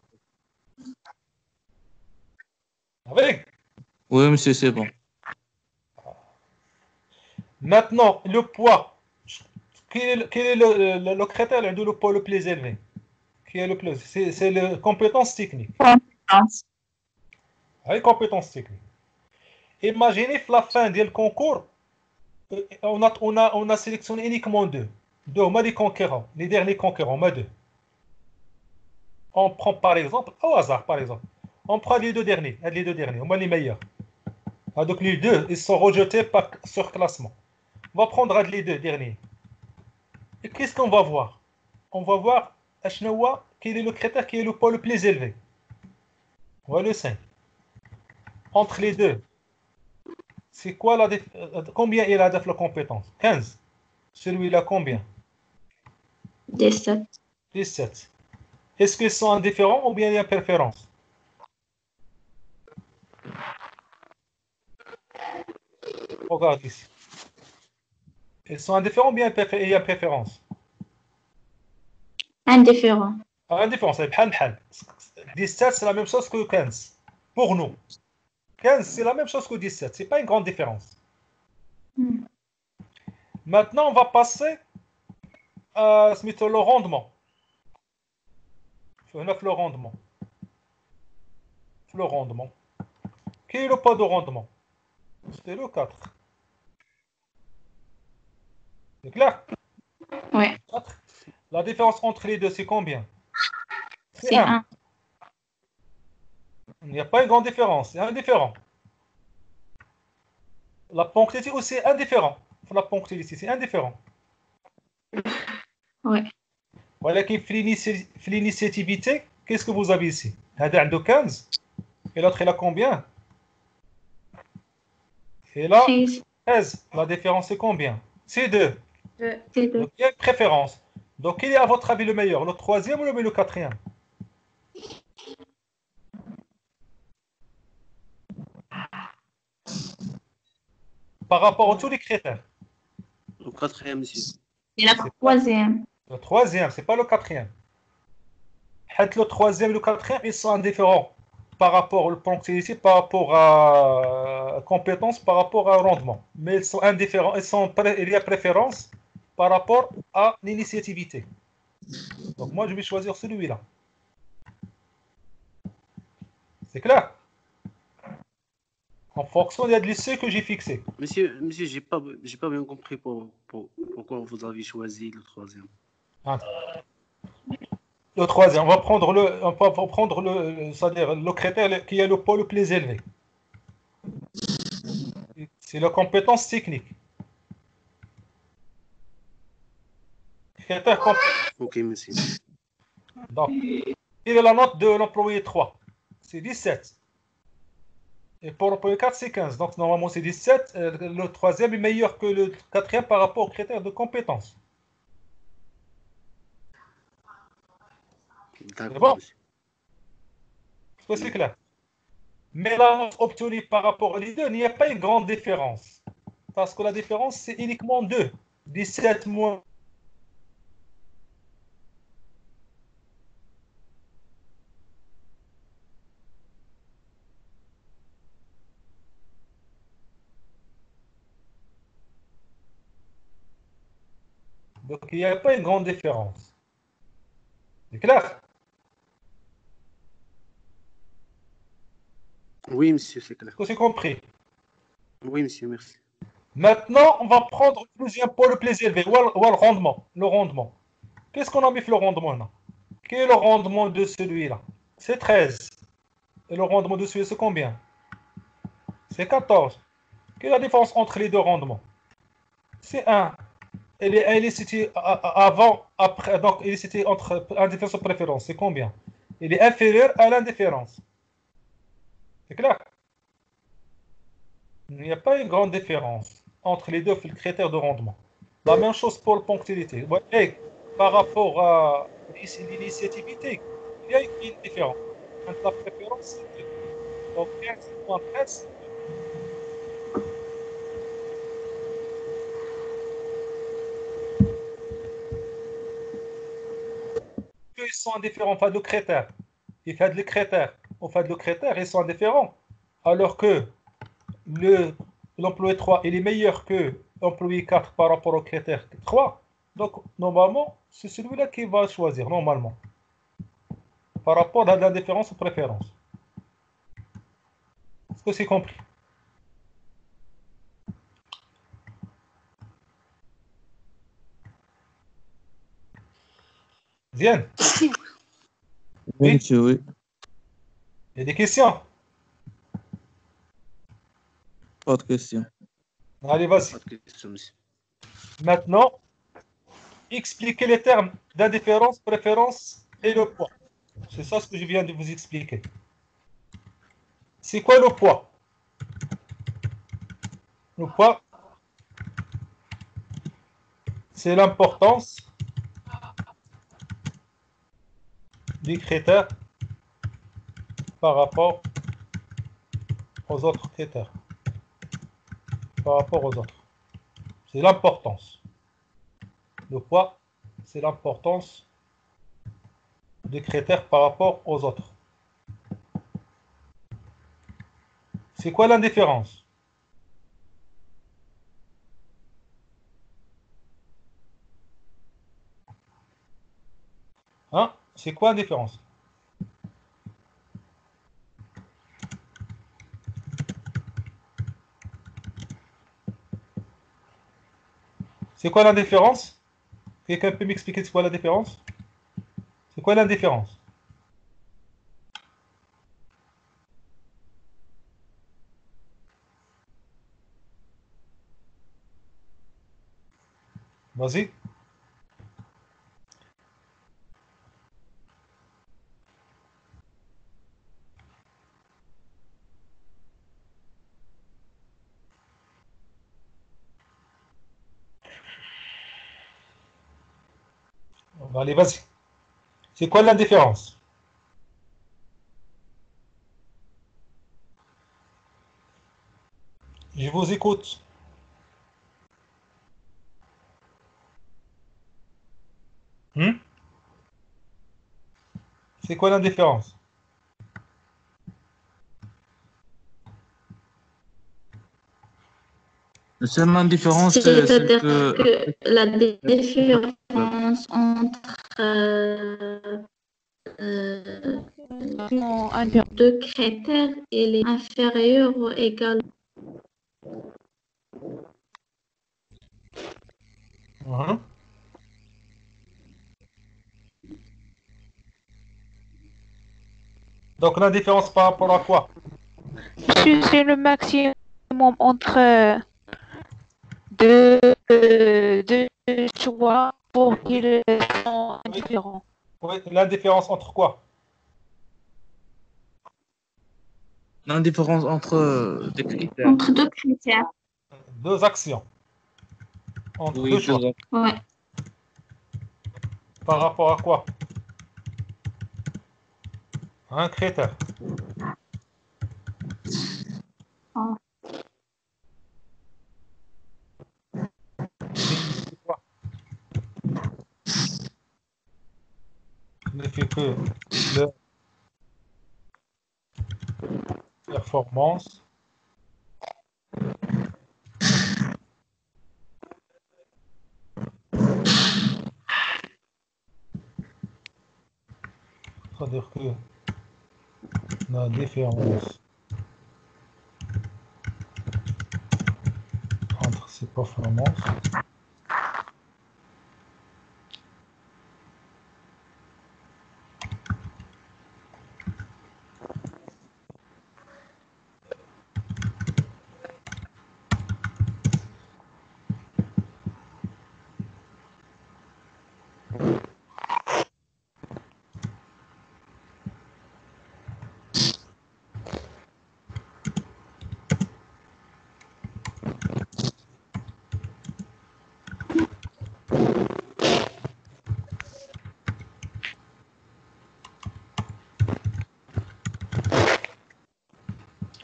Avec. Oui, monsieur, c'est bon. Maintenant, le poids. Quel est le critère de poids le plus élevé? Qui est le plus? C'est la compétence technique. Avec compétence technique. Imaginez que la fin du concours, on a sélectionné uniquement deux. Deux, on a les conquérants, les derniers conquérants, on a deux. On prend par exemple, au hasard par exemple, on prend les deux derniers, on a les meilleurs. Donc les deux, ils sont rejetés par surclassement. On va prendre les deux derniers. Et qu'est-ce qu'on va voir? On va voir quel est le critère qui est le poids le plus élevé. On va le 5. Entre les deux, c'est quoi combien il a de compétence? 15. Celui-là, combien? 17. 17. Est-ce qu'ils sont indifférents ou bien il y a préférence? Regarde ici. Ils sont indifférents ou bien il y a préférence? Indifférent. Indifférence, c'est bhal. 17, c'est la même chose que 15. Pour nous. 15, c'est la même chose que 17. C'est pas une grande différence. Maintenant, on va passer à le rendement. Le rendement. Le rendement. Quel est le poids de rendement? C'était le 4. C'est clair? Oui, 4. La différence entre les deux, c'est combien? c'est 1. Il n'y a pas une grande différence, c'est indifférent. La ponctualité aussi est indifférent. La ponctualité, c'est indifférent. Oui. Voilà qui fait l'initiativité. Qu'est-ce que vous avez ici? هذا عنده 15 et l'autre il a combien? Et là, 13. 13. La différence, c'est combien? C'est 2. C'est 2. Donc, il y a une préférence. Donc, quel est à votre avis le meilleur? Le troisième ou le quatrième? Par rapport à tous les critères. Le quatrième, monsieur. C'est la troisième. Le troisième, c'est pas le quatrième. Le troisième et le quatrième, ils sont indifférents par rapport au ponctualité, par rapport à compétence, par rapport à rendement. Mais ils sont indifférents, il y a préférence par rapport à l'initiativité. Donc moi, je vais choisir celui-là. C'est clair? En fonction des lycées que j'ai fixés. Monsieur, j'ai pas bien compris pourquoi vous avez choisi le troisième. Le troisième, on va prendre c'est-à-dire le critère qui est le poids le plus élevé. C'est la compétence technique. Critère compétence. Ok, monsieur. Donc, quelle est la note de l'employé 3? C'est 17. Et pour l'employé 4, c'est 15. Donc, normalement, c'est 17. Le troisième est meilleur que le quatrième par rapport au critère de compétence. D'accord, bon monsieur. Est-ce que c'est clair? Mais la note obtenue par rapport aux deux, il n'y a pas une grande différence. Parce que la différence, c'est uniquement 2. 17 moins. Donc, il n'y a pas une grande différence. C'est clair? Oui, monsieur, c'est clair. Est-ce que c'est compris? Oui, monsieur, merci. Maintenant, on va prendre le deuxième point le plus élevé, ou le rendement. Le rendement. Qu'est-ce qu'on a mis sur le rendement là? Quel est le rendement de celui-là? C'est 13. Et le rendement de celui-là, c'est combien? C'est 14. Quelle est la différence entre les deux rendements? C'est 1. Elle est située avant, après, donc elle est située entre indifférence et préférence. C'est combien? Elle est inférieure à l'indifférence. C'est clair? Il n'y a pas une grande différence entre les deux critères de rendement. La même chose pour la ponctualité. Ouais, et par rapport à l'initiativité, il y a une différence. Entre la préférence, c'est 2. Donc 15 moins 13, ils sont indifférents. On fait le critère. Ils font le critère. On fait le critère, ils sont indifférents. Alors que l'employé 3 il est meilleur que l'employé 4 par rapport au critère 3. Donc, normalement, c'est celui-là qui va choisir, normalement. Par rapport à l'indifférence ou préférence. Est-ce que c'est compris? Bien. Oui, monsieur, oui. Il y a des questions? Pas de question. Allez, vas-y. Pas de question, monsieur. Maintenant, expliquez les termes d'indifférence, préférence et le poids. C'est ça ce que je viens de vous expliquer. C'est quoi le poids? Le poids, c'est l'importance des critères par rapport aux autres critères. Par rapport aux autres. C'est l'importance. Le poids, c'est l'importance des critères par rapport aux autres. C'est quoi l'indifférence? Hein? C'est quoi l'indifférence? C'est quoi l'indifférence? Quelqu'un peut m'expliquer c'est quoi la différence? C'est quoi l'indifférence? Vas-y. Allez, vas-y. C'est quoi l'indifférence? Je vous écoute. Hmm? C'est quoi l'indifférence? La seule indifférence, c'est C'est-à-dire que que la différence entre Non, indifférent. deux critères, elle est inférieure ou égale. Mhm. Donc l'indifférence par rapport à quoi? C'est le maximum entre deux choix pour qu'ils sont Oui, indifférents. oui, l'indifférence entre quoi? l'indifférence entre des critères. Entre deux critères. Deux actions. Entre Oui, deux choix. Ouais. Par rapport à quoi? Un critère. Ah. Signifie quoi? Signifie que la performance c'est-à-dire que la différence entre ces performances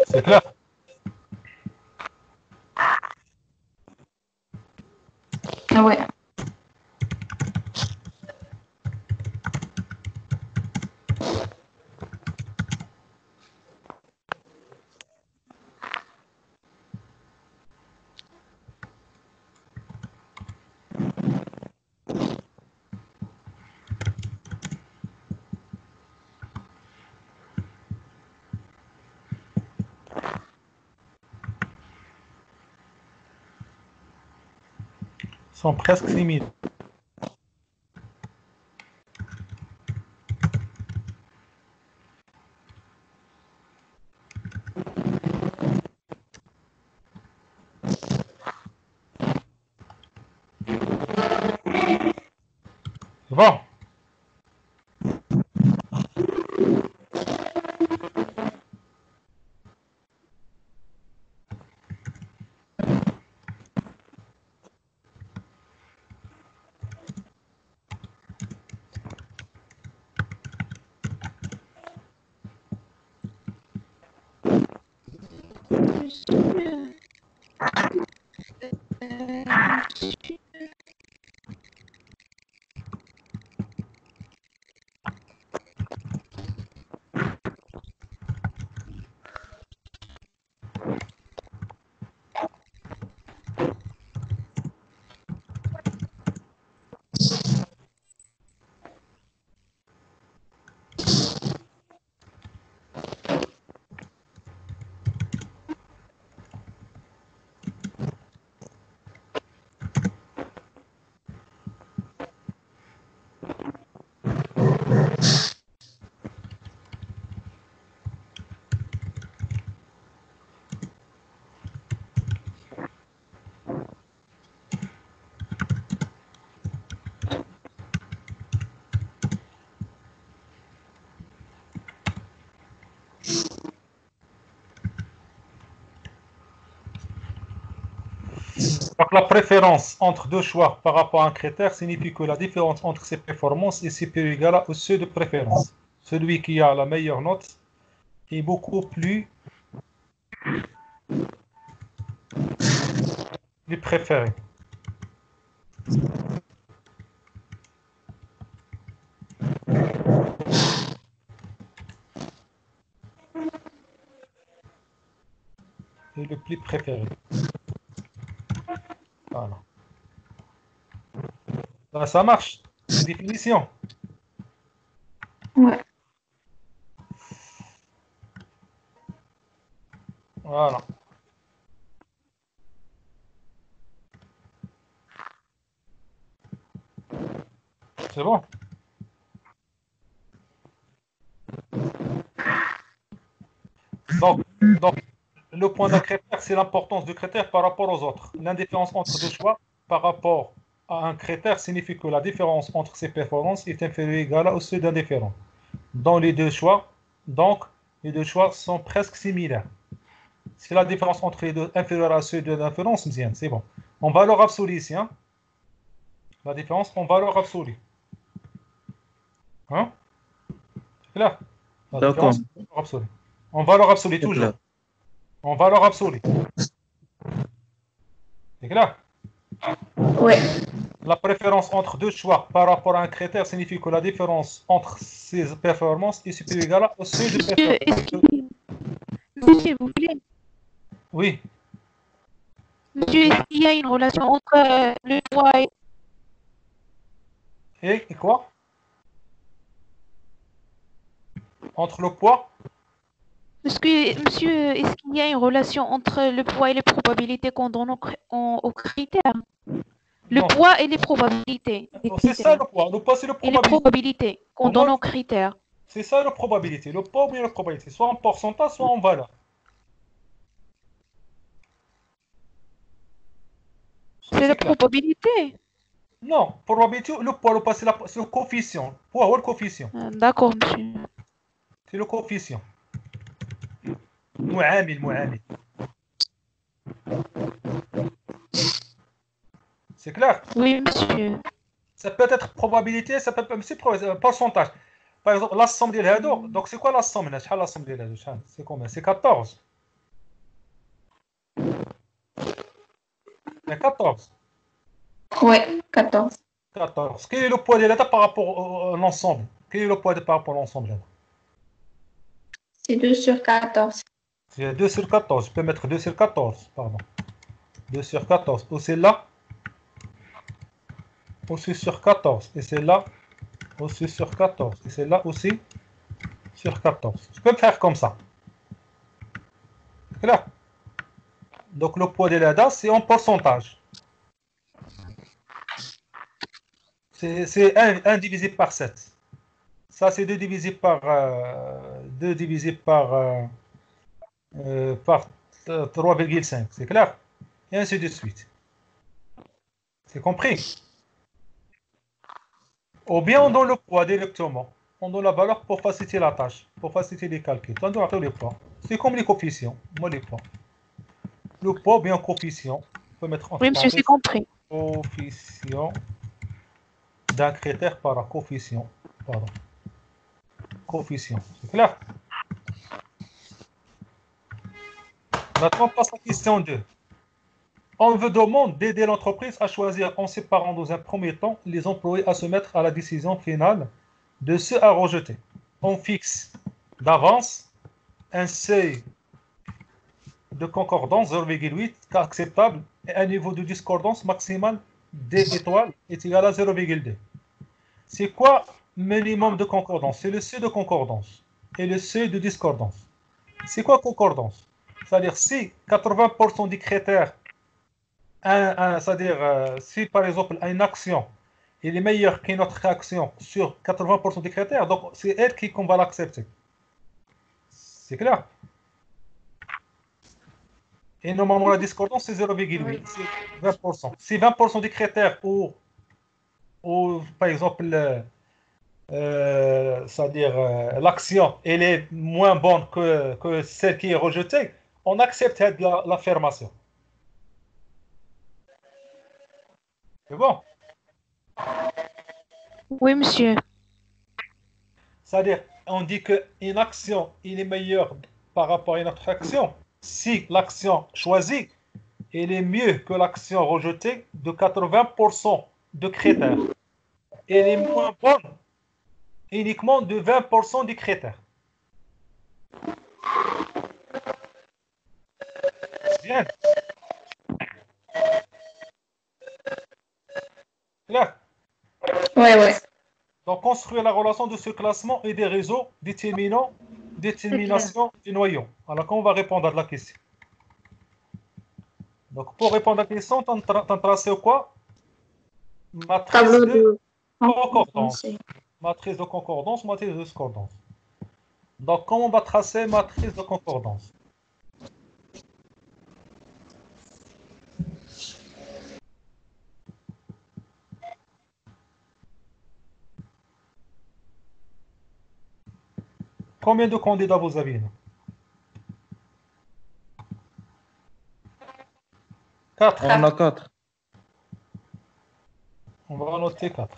c'est clair? Ah ouais. Sont presque similaires. C'est bon? Donc la préférence entre deux choix par rapport à un critère signifie que la différence entre ces performances est supérieure ou égale au seuil de préférence. Celui qui a la meilleure note est beaucoup plus préféré. Et le plus préféré. Voilà. Ça marche. Définition. Ouais. Voilà. C'est bon. Donc, le point d'un critère, c'est l'importance du critère par rapport aux autres. L'indifférence entre deux choix par rapport à un critère signifie que la différence entre ces performances est inférieure ou égale au seuil d'indifférence. Dans les deux choix, donc, les deux choix sont presque similaires. Si la différence entre les deux est inférieure à seuil d'indifférence, c'est bon. En valeur absolue ici, hein? La différence en valeur absolue. Hein? C'est clair? La D'accord. différence en valeur absolue. En valeur absolue, C'est toujours. clair. En valeur absolue. C'est clair? Ouais. La préférence entre deux choix par rapport à un critère signifie que la différence entre ces performances est supérieure ou égale au seuil de Monsieur, performance. monsieur, s'il vous plaît. Oui. Monsieur, est-ce qu'il y a une relation entre le poids et... Et quoi? Entre le poids? Monsieur, est-ce qu'il y a une relation entre le poids et les probabilités qu'on donne aux critères? Le Non. poids et les probabilités. Les C'est ça critères. le poids. Le poids, c'est le Et les probabilité. probabilités qu'on donne aux critères. C'est ça la probabilité. Le poids ou bien la probabilité. Soit en pourcentage, soit en valeur. C'est la clair. probabilité. Non, probabilité, le poids, c'est le coefficient. Poids ou le coefficient. D'accord, monsieur. C'est le coefficient. معامل. C'est clair? Oui, monsieur. Ça peut être probabilité, ça peut être aussi pourcentage. Par exemple, la somme de هادو, donc c'est quoi la somme هنا؟ شحال la somme ديال هادو؟ شحال؟ C'est combien? C'est 14. C'est 14. Ouais, 14. 14. Quel est le poids de l'État par rapport à l'ensemble? Quel est le poids par rapport à l'ensemble? C'est 2 sur 14. C'est 2 sur 14. Je peux mettre 2 sur 14, pardon. 2 sur 14. Ou c'est là, aussi sur 14. Et c'est là, aussi sur 14. Et c'est là aussi sur 14. Je peux faire comme ça. Là. Donc le poids de l'ADA, c'est en pourcentage. C'est 1 divisé par 7. Ça, c'est 2 divisé par 3,5. C'est clair? Et ainsi de suite. C'est compris? Ou bien on donne le poids directement. On donne la valeur pour faciliter la tâche, pour faciliter les calculs. On donne les poids. C'est comme les coefficients. Moi, les poids. Le poids ou bien coefficient. On peut mettre entre Oui, monsieur, c'est compris. coefficient d'un critère par un coefficient. Pardon. Coefficient. C'est clair? Maintenant, on passe à la question 2. On vous demande d'aider l'entreprise à choisir en séparant dans un premier temps les employés à se mettre à la décision finale de ceux à rejeter. On fixe d'avance un seuil de concordance 0,8 acceptable et un niveau de discordance maximal D étoiles est égal à 0,2. C'est quoi minimum de concordance? C'est le seuil de concordance et le seuil de discordance. C'est quoi concordance? C'est-à-dire si 80% des critères, c'est-à-dire si par exemple une action elle est meilleure qu'une autre action sur 80% des critères, donc c'est elle qu'on va l'accepter. C'est clair? Et normalement la discordance c'est 0,8, c'est 20%. Si 20% des critères ou par exemple c'est-à-dire l'action elle est moins bonne que celle qui est rejetée, on accepte l'affirmation. C'est bon? Oui, monsieur. C'est-à-dire, on dit qu'une action il est meilleure par rapport à une autre action si l'action choisie elle est mieux que l'action rejetée de 80% de critères. Elle est moins bonne uniquement de 20% des critères. Bien. Là. Ouais. Donc, construire la relation de ce classement et des réseaux détermination des noyaux. Alors, quand on va répondre à la question. Donc, pour répondre à la question, tu as tracé quoi? Matrice Tableau de de concordance. Matrice de concordance, matrice de discordance. Donc, comment on va tracer matrice de concordance? Combien de candidats vous avez? 4. On a 4. On va noter 4.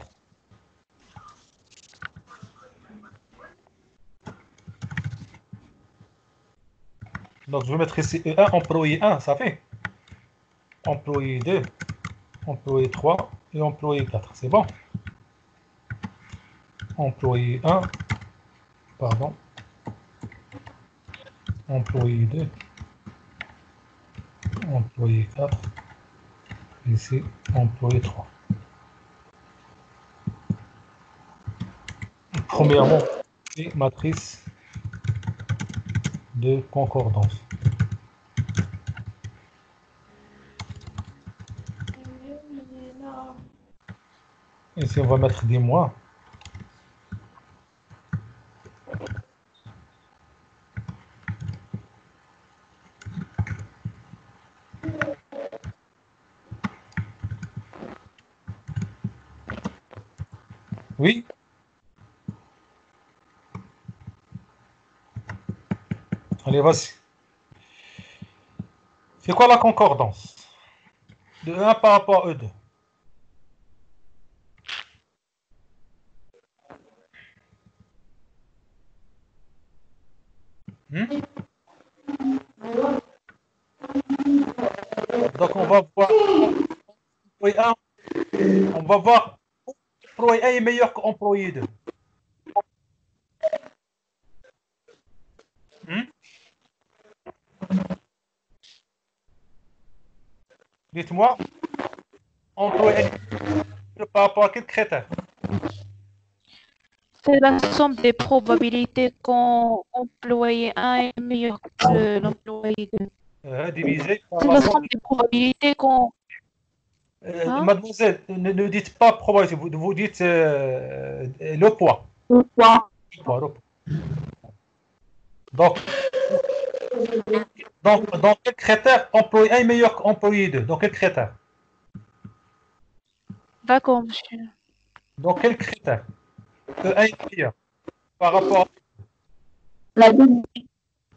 Donc, je vais mettre ici E1, employé 1, ça fait. Employé 2, employé 3 et employé 4. C'est bon? Employé 1, pardon. Employé 2, employé 4, ici, employé 3. Premièrement, matrice de concordance. Ici, on va mettre des moins. Oui? Allez, vas-y. C'est quoi la concordance? De 1 par rapport à E2. Donc, on va voir. On va voir. Employé 1 est meilleur qu'employé 2. Dites-moi, employé 1 par rapport à quel critère? C'est la somme des probabilités qu'un employé 1 est meilleur que l'employé 2. Divisé par C'est la la somme. somme des probabilités qu'on... Hein? Mademoiselle, ne dites pas probabilité, vous dites le poids. Le poids. Le poids, le poids. Donc, dans quel critère employé 1 est meilleur qu'employé 2? Dans quel critère? D'accord, monsieur. Dans quel critère? Que 1 est meilleur par rapport à... La double.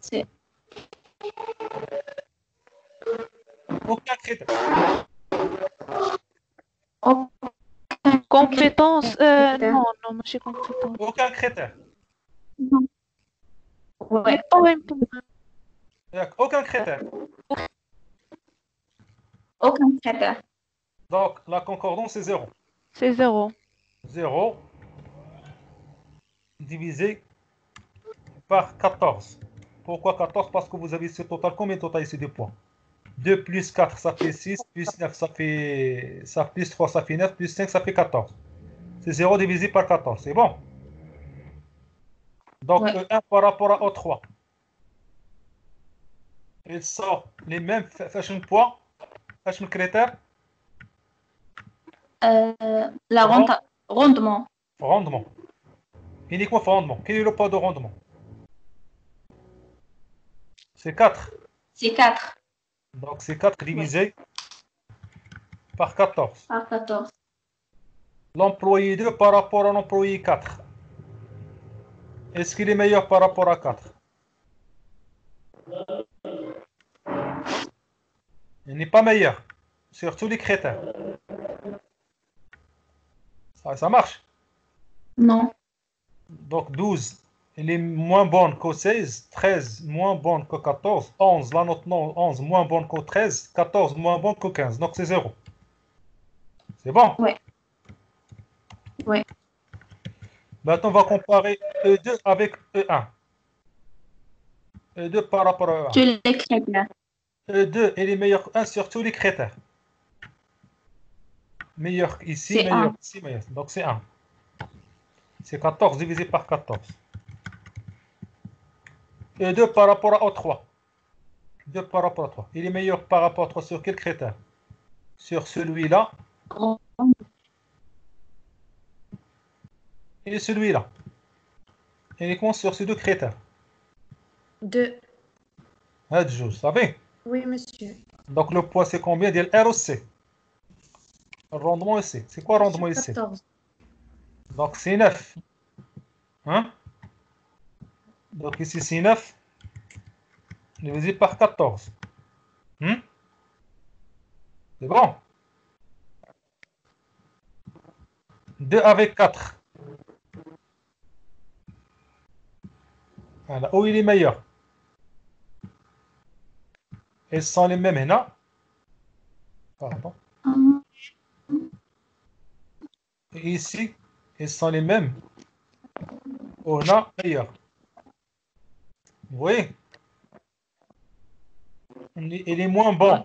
C'est Aucun critère. Compétence, non, monsieur, compétence. Aucun critère. Ouais. Mais pas une- Aucun critère. Aucun critère. Donc, la concordance, c'est 0. C'est 0. 0 divisé par 14. Pourquoi 14? Parce que vous avez ce total. Combien de total ici de points? 2 plus 4, ça fait 6. Plus 9, ça fait... Plus 3, ça fait 9. Plus 5, ça fait 14. C'est 0 divisé par 14. C'est bon? Donc, Ouais. 1 par rapport à O3. Il sort les mêmes fashion points, fashion critères. Rendement. Rendement. Uniquement rendement. Quel est le poids de rendement? C'est 4. C'est 4 Donc, c'est 4 divisé par 14. par 14. L'employé 2 par rapport à l'employé 4. Est-ce qu'il est meilleur par rapport à 4? Il n'est pas meilleur sur tous les critères. Ça marche. Non. Donc 12, elle est moins bonne que 16, 13 moins bonne que 14, 11, la note non, 11 moins bonne que 13, 14 moins bonne que 15. Donc c'est 0. C'est bon? Ouais. Ouais. Maintenant, on va comparer E2 avec E1. E2 par rapport à E1. Tu l'écris là. E2, elle est meilleure que 1 sur tous les critères. Meilleur ici, C'est meilleur 1. ici, meilleur. Donc c'est 1. C'est 14 divisé par 14. E2 par rapport à O3. 2 par rapport à 3. Il est meilleur par rapport à 3 sur quel critère? Sur celui-là et celui-là. Uniquement sur ces deux critères. 2. Vous savez? Oui, monsieur. Donc le poids c'est combien? De R ou C? Le rendement est C. C'est quoi le rendement ici? 14. Donc c'est 9. Hein? Donc ici c'est 9 divisé par 14. C'est bon? 2 avec 4. Voilà. Où il est meilleur? Ils sont les mêmes là. Pardon. Et ici, ils sont les mêmes. On a meilleur. Vous voyez? Il est moins bon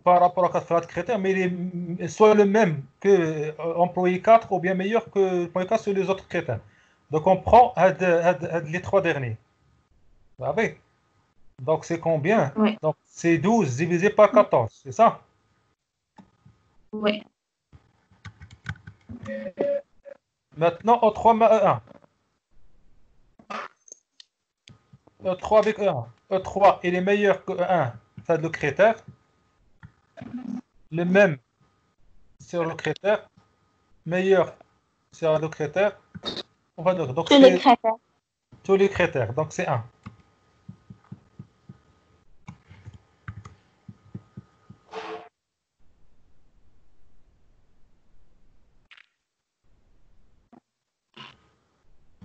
par rapport à 4 critères, mais il est soit le même que employé 4 ou bien meilleur que employé 4 sur les autres critères. Donc on prend les 3 derniers. Vous savez? Donc c'est combien? Oui. Donc c'est 12 divisé par 14, c'est ça? Oui. Maintenant, E3 E1. E3 avec E1. E3, il est meilleur que E1, ça le critère. Le même sur le critère. Meilleur sur le critère. On va dire, donc Tu les c'est critères. tous les critères. Donc c'est 1.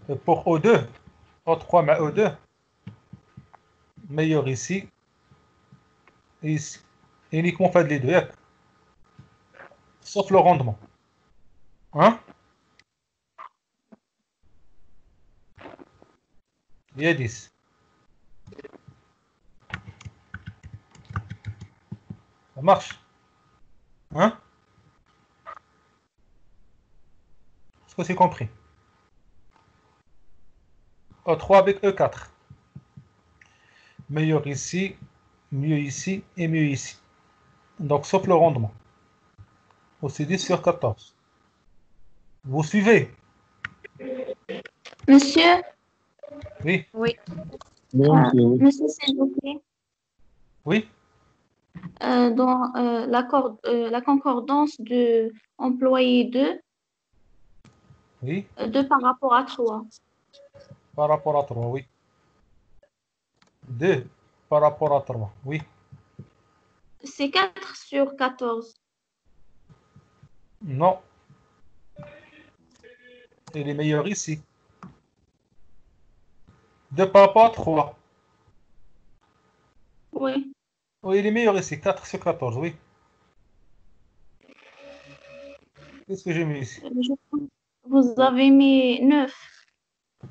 Et pour O2, O3 mais O2, meilleur ici. Et ici. Uniquement fait les deux. Yep. Sauf le rendement. Hein? Il y a 10. Ça marche. Hein? Est-ce que c'est compris? E3 avec E4. Meilleur ici, mieux ici et mieux ici. Donc sauf le rendement. Aussi 10 sur 14. Vous suivez? Monsieur, Oui? Oui. monsieur, s'il vous plaît, Oui? dans la concordance de employé 2, Oui? 2 par rapport à 3. Par rapport à 3, oui. 2 par rapport à 3, oui. C'est 4 sur 14. Non. Il est meilleur ici. 2 par rapport à 3. Oui. Oui, il est meilleur ici. 4 sur 14, oui. Qu'est-ce que j'ai mis ici? Je pense que vous avez mis 9.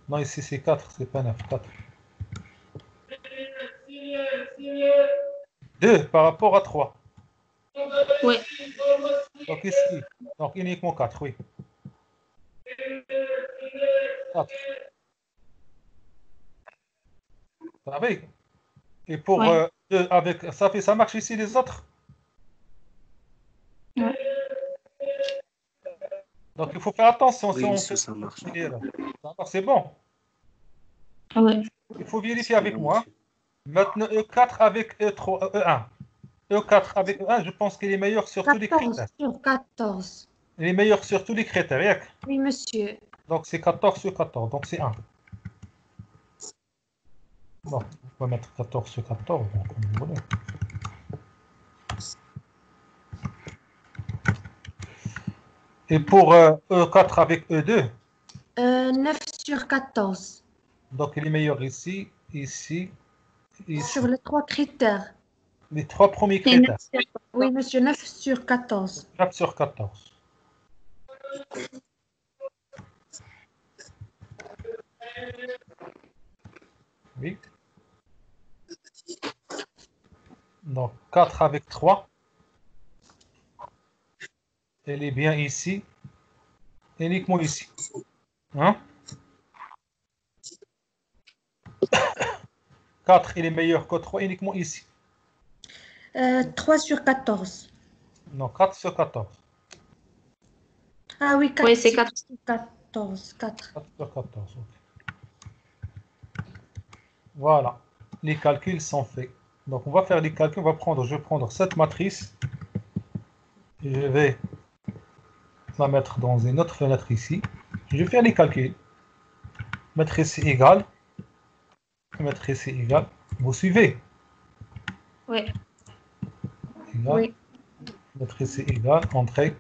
Non, ici c'est 4, c'est pas 9. 4. 2 par rapport à 3. Oui. Donc ici, donc uniquement 4, oui. 4. Vous savez? Et pour Ouais. 2 avec... Ça marche ici les autres? Ouais. Donc il faut faire attention si Oui, on monsieur, fait ça marche. une erreur. D'accord, c'est bon. Oui. Il faut vérifier C'est avec bon, moi. monsieur. Maintenant, E4 avec E3, E1. E4 avec E1, je pense qu'il est meilleur sur tous les 14 critères. sur 14. Il est meilleur sur tous les critères. Yak. Oui, monsieur. Donc c'est 14 sur 14. Donc c'est 1. Bon, on va mettre 14 sur 14. Donc, comme vous voulez. Et pour E4 avec E2, 9 sur 14. donc il est meilleur ici, ici, ici. Sur les 3 critères. Les 3 premiers C'est critères. 9 sur Oui, monsieur, 9 sur 14. 4 sur 14. Oui. Donc 4 avec 3. Elle est bien ici. Uniquement ici. Hein? 4, il est meilleur que 3 uniquement ici. 3 sur 14. Non, 4 sur 14. Ah oui, 4 Oui, c'est sur 4. 14. 4. 4 sur 14. Ok. Voilà. Les calculs sont faits. Donc on va faire les calculs. Je vais prendre cette matrice. Et je vais la mettre dans une autre fenêtre ici. Je vais faire les calculs. Mettre ici égal. Mettre ici égal. Vous suivez? Oui. Égal. Oui. Mettre ici égal. Entrée.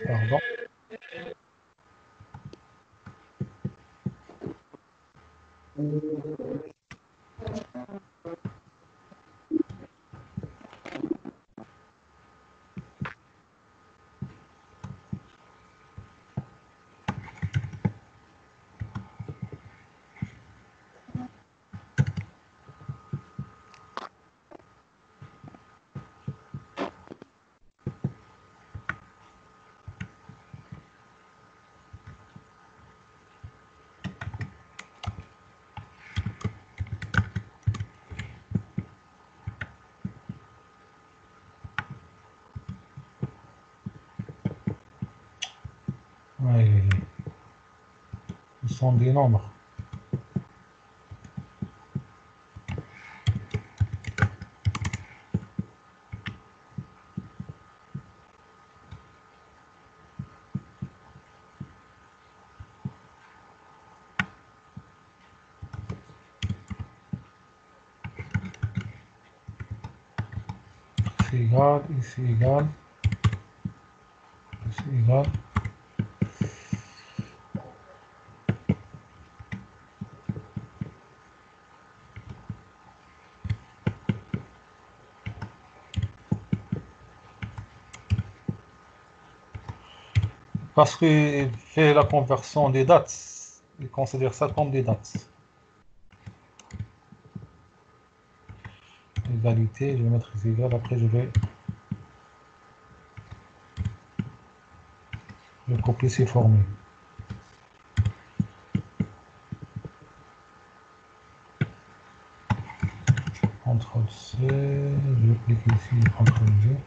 Pardon. Oui. Ce sont des nombres. C'est égal, ici égal, ici égal. Parce qu'il fait la conversion des dates, il considère ça comme des dates. Égalité, je vais mettre ici égal, après je vais copier ces formules. CTRL C, je vais cliquer ici, CTRL V.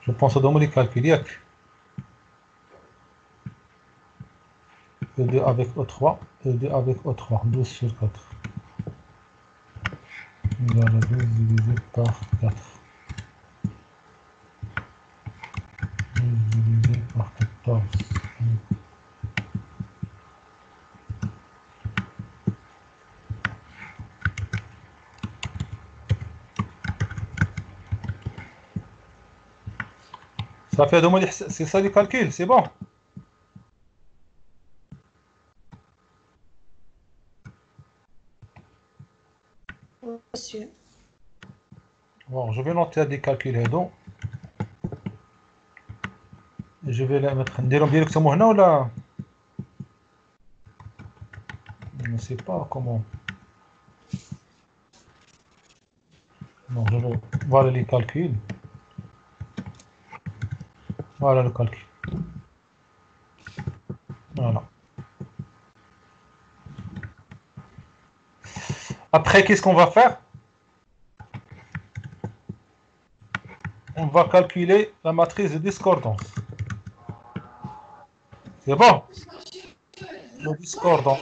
Je pense à les calculer. E2 avec E3, E2 avec E3, 12 sur 4. Égal à 12 divisé par 4. 12 divisé par 14. Ça fait c'est ça les calculs, c'est bon. Monsieur. Bon, je vais noter des calculs donc. Je vais les mettre. نديرهم directement هنا ولا je ne sais pas comment. Non, je vais. Voilà les calculs. Voilà le calcul. Voilà. Après, qu'est-ce qu'on va faire? On va calculer la matrice de discordance. C'est bon? Le discordant.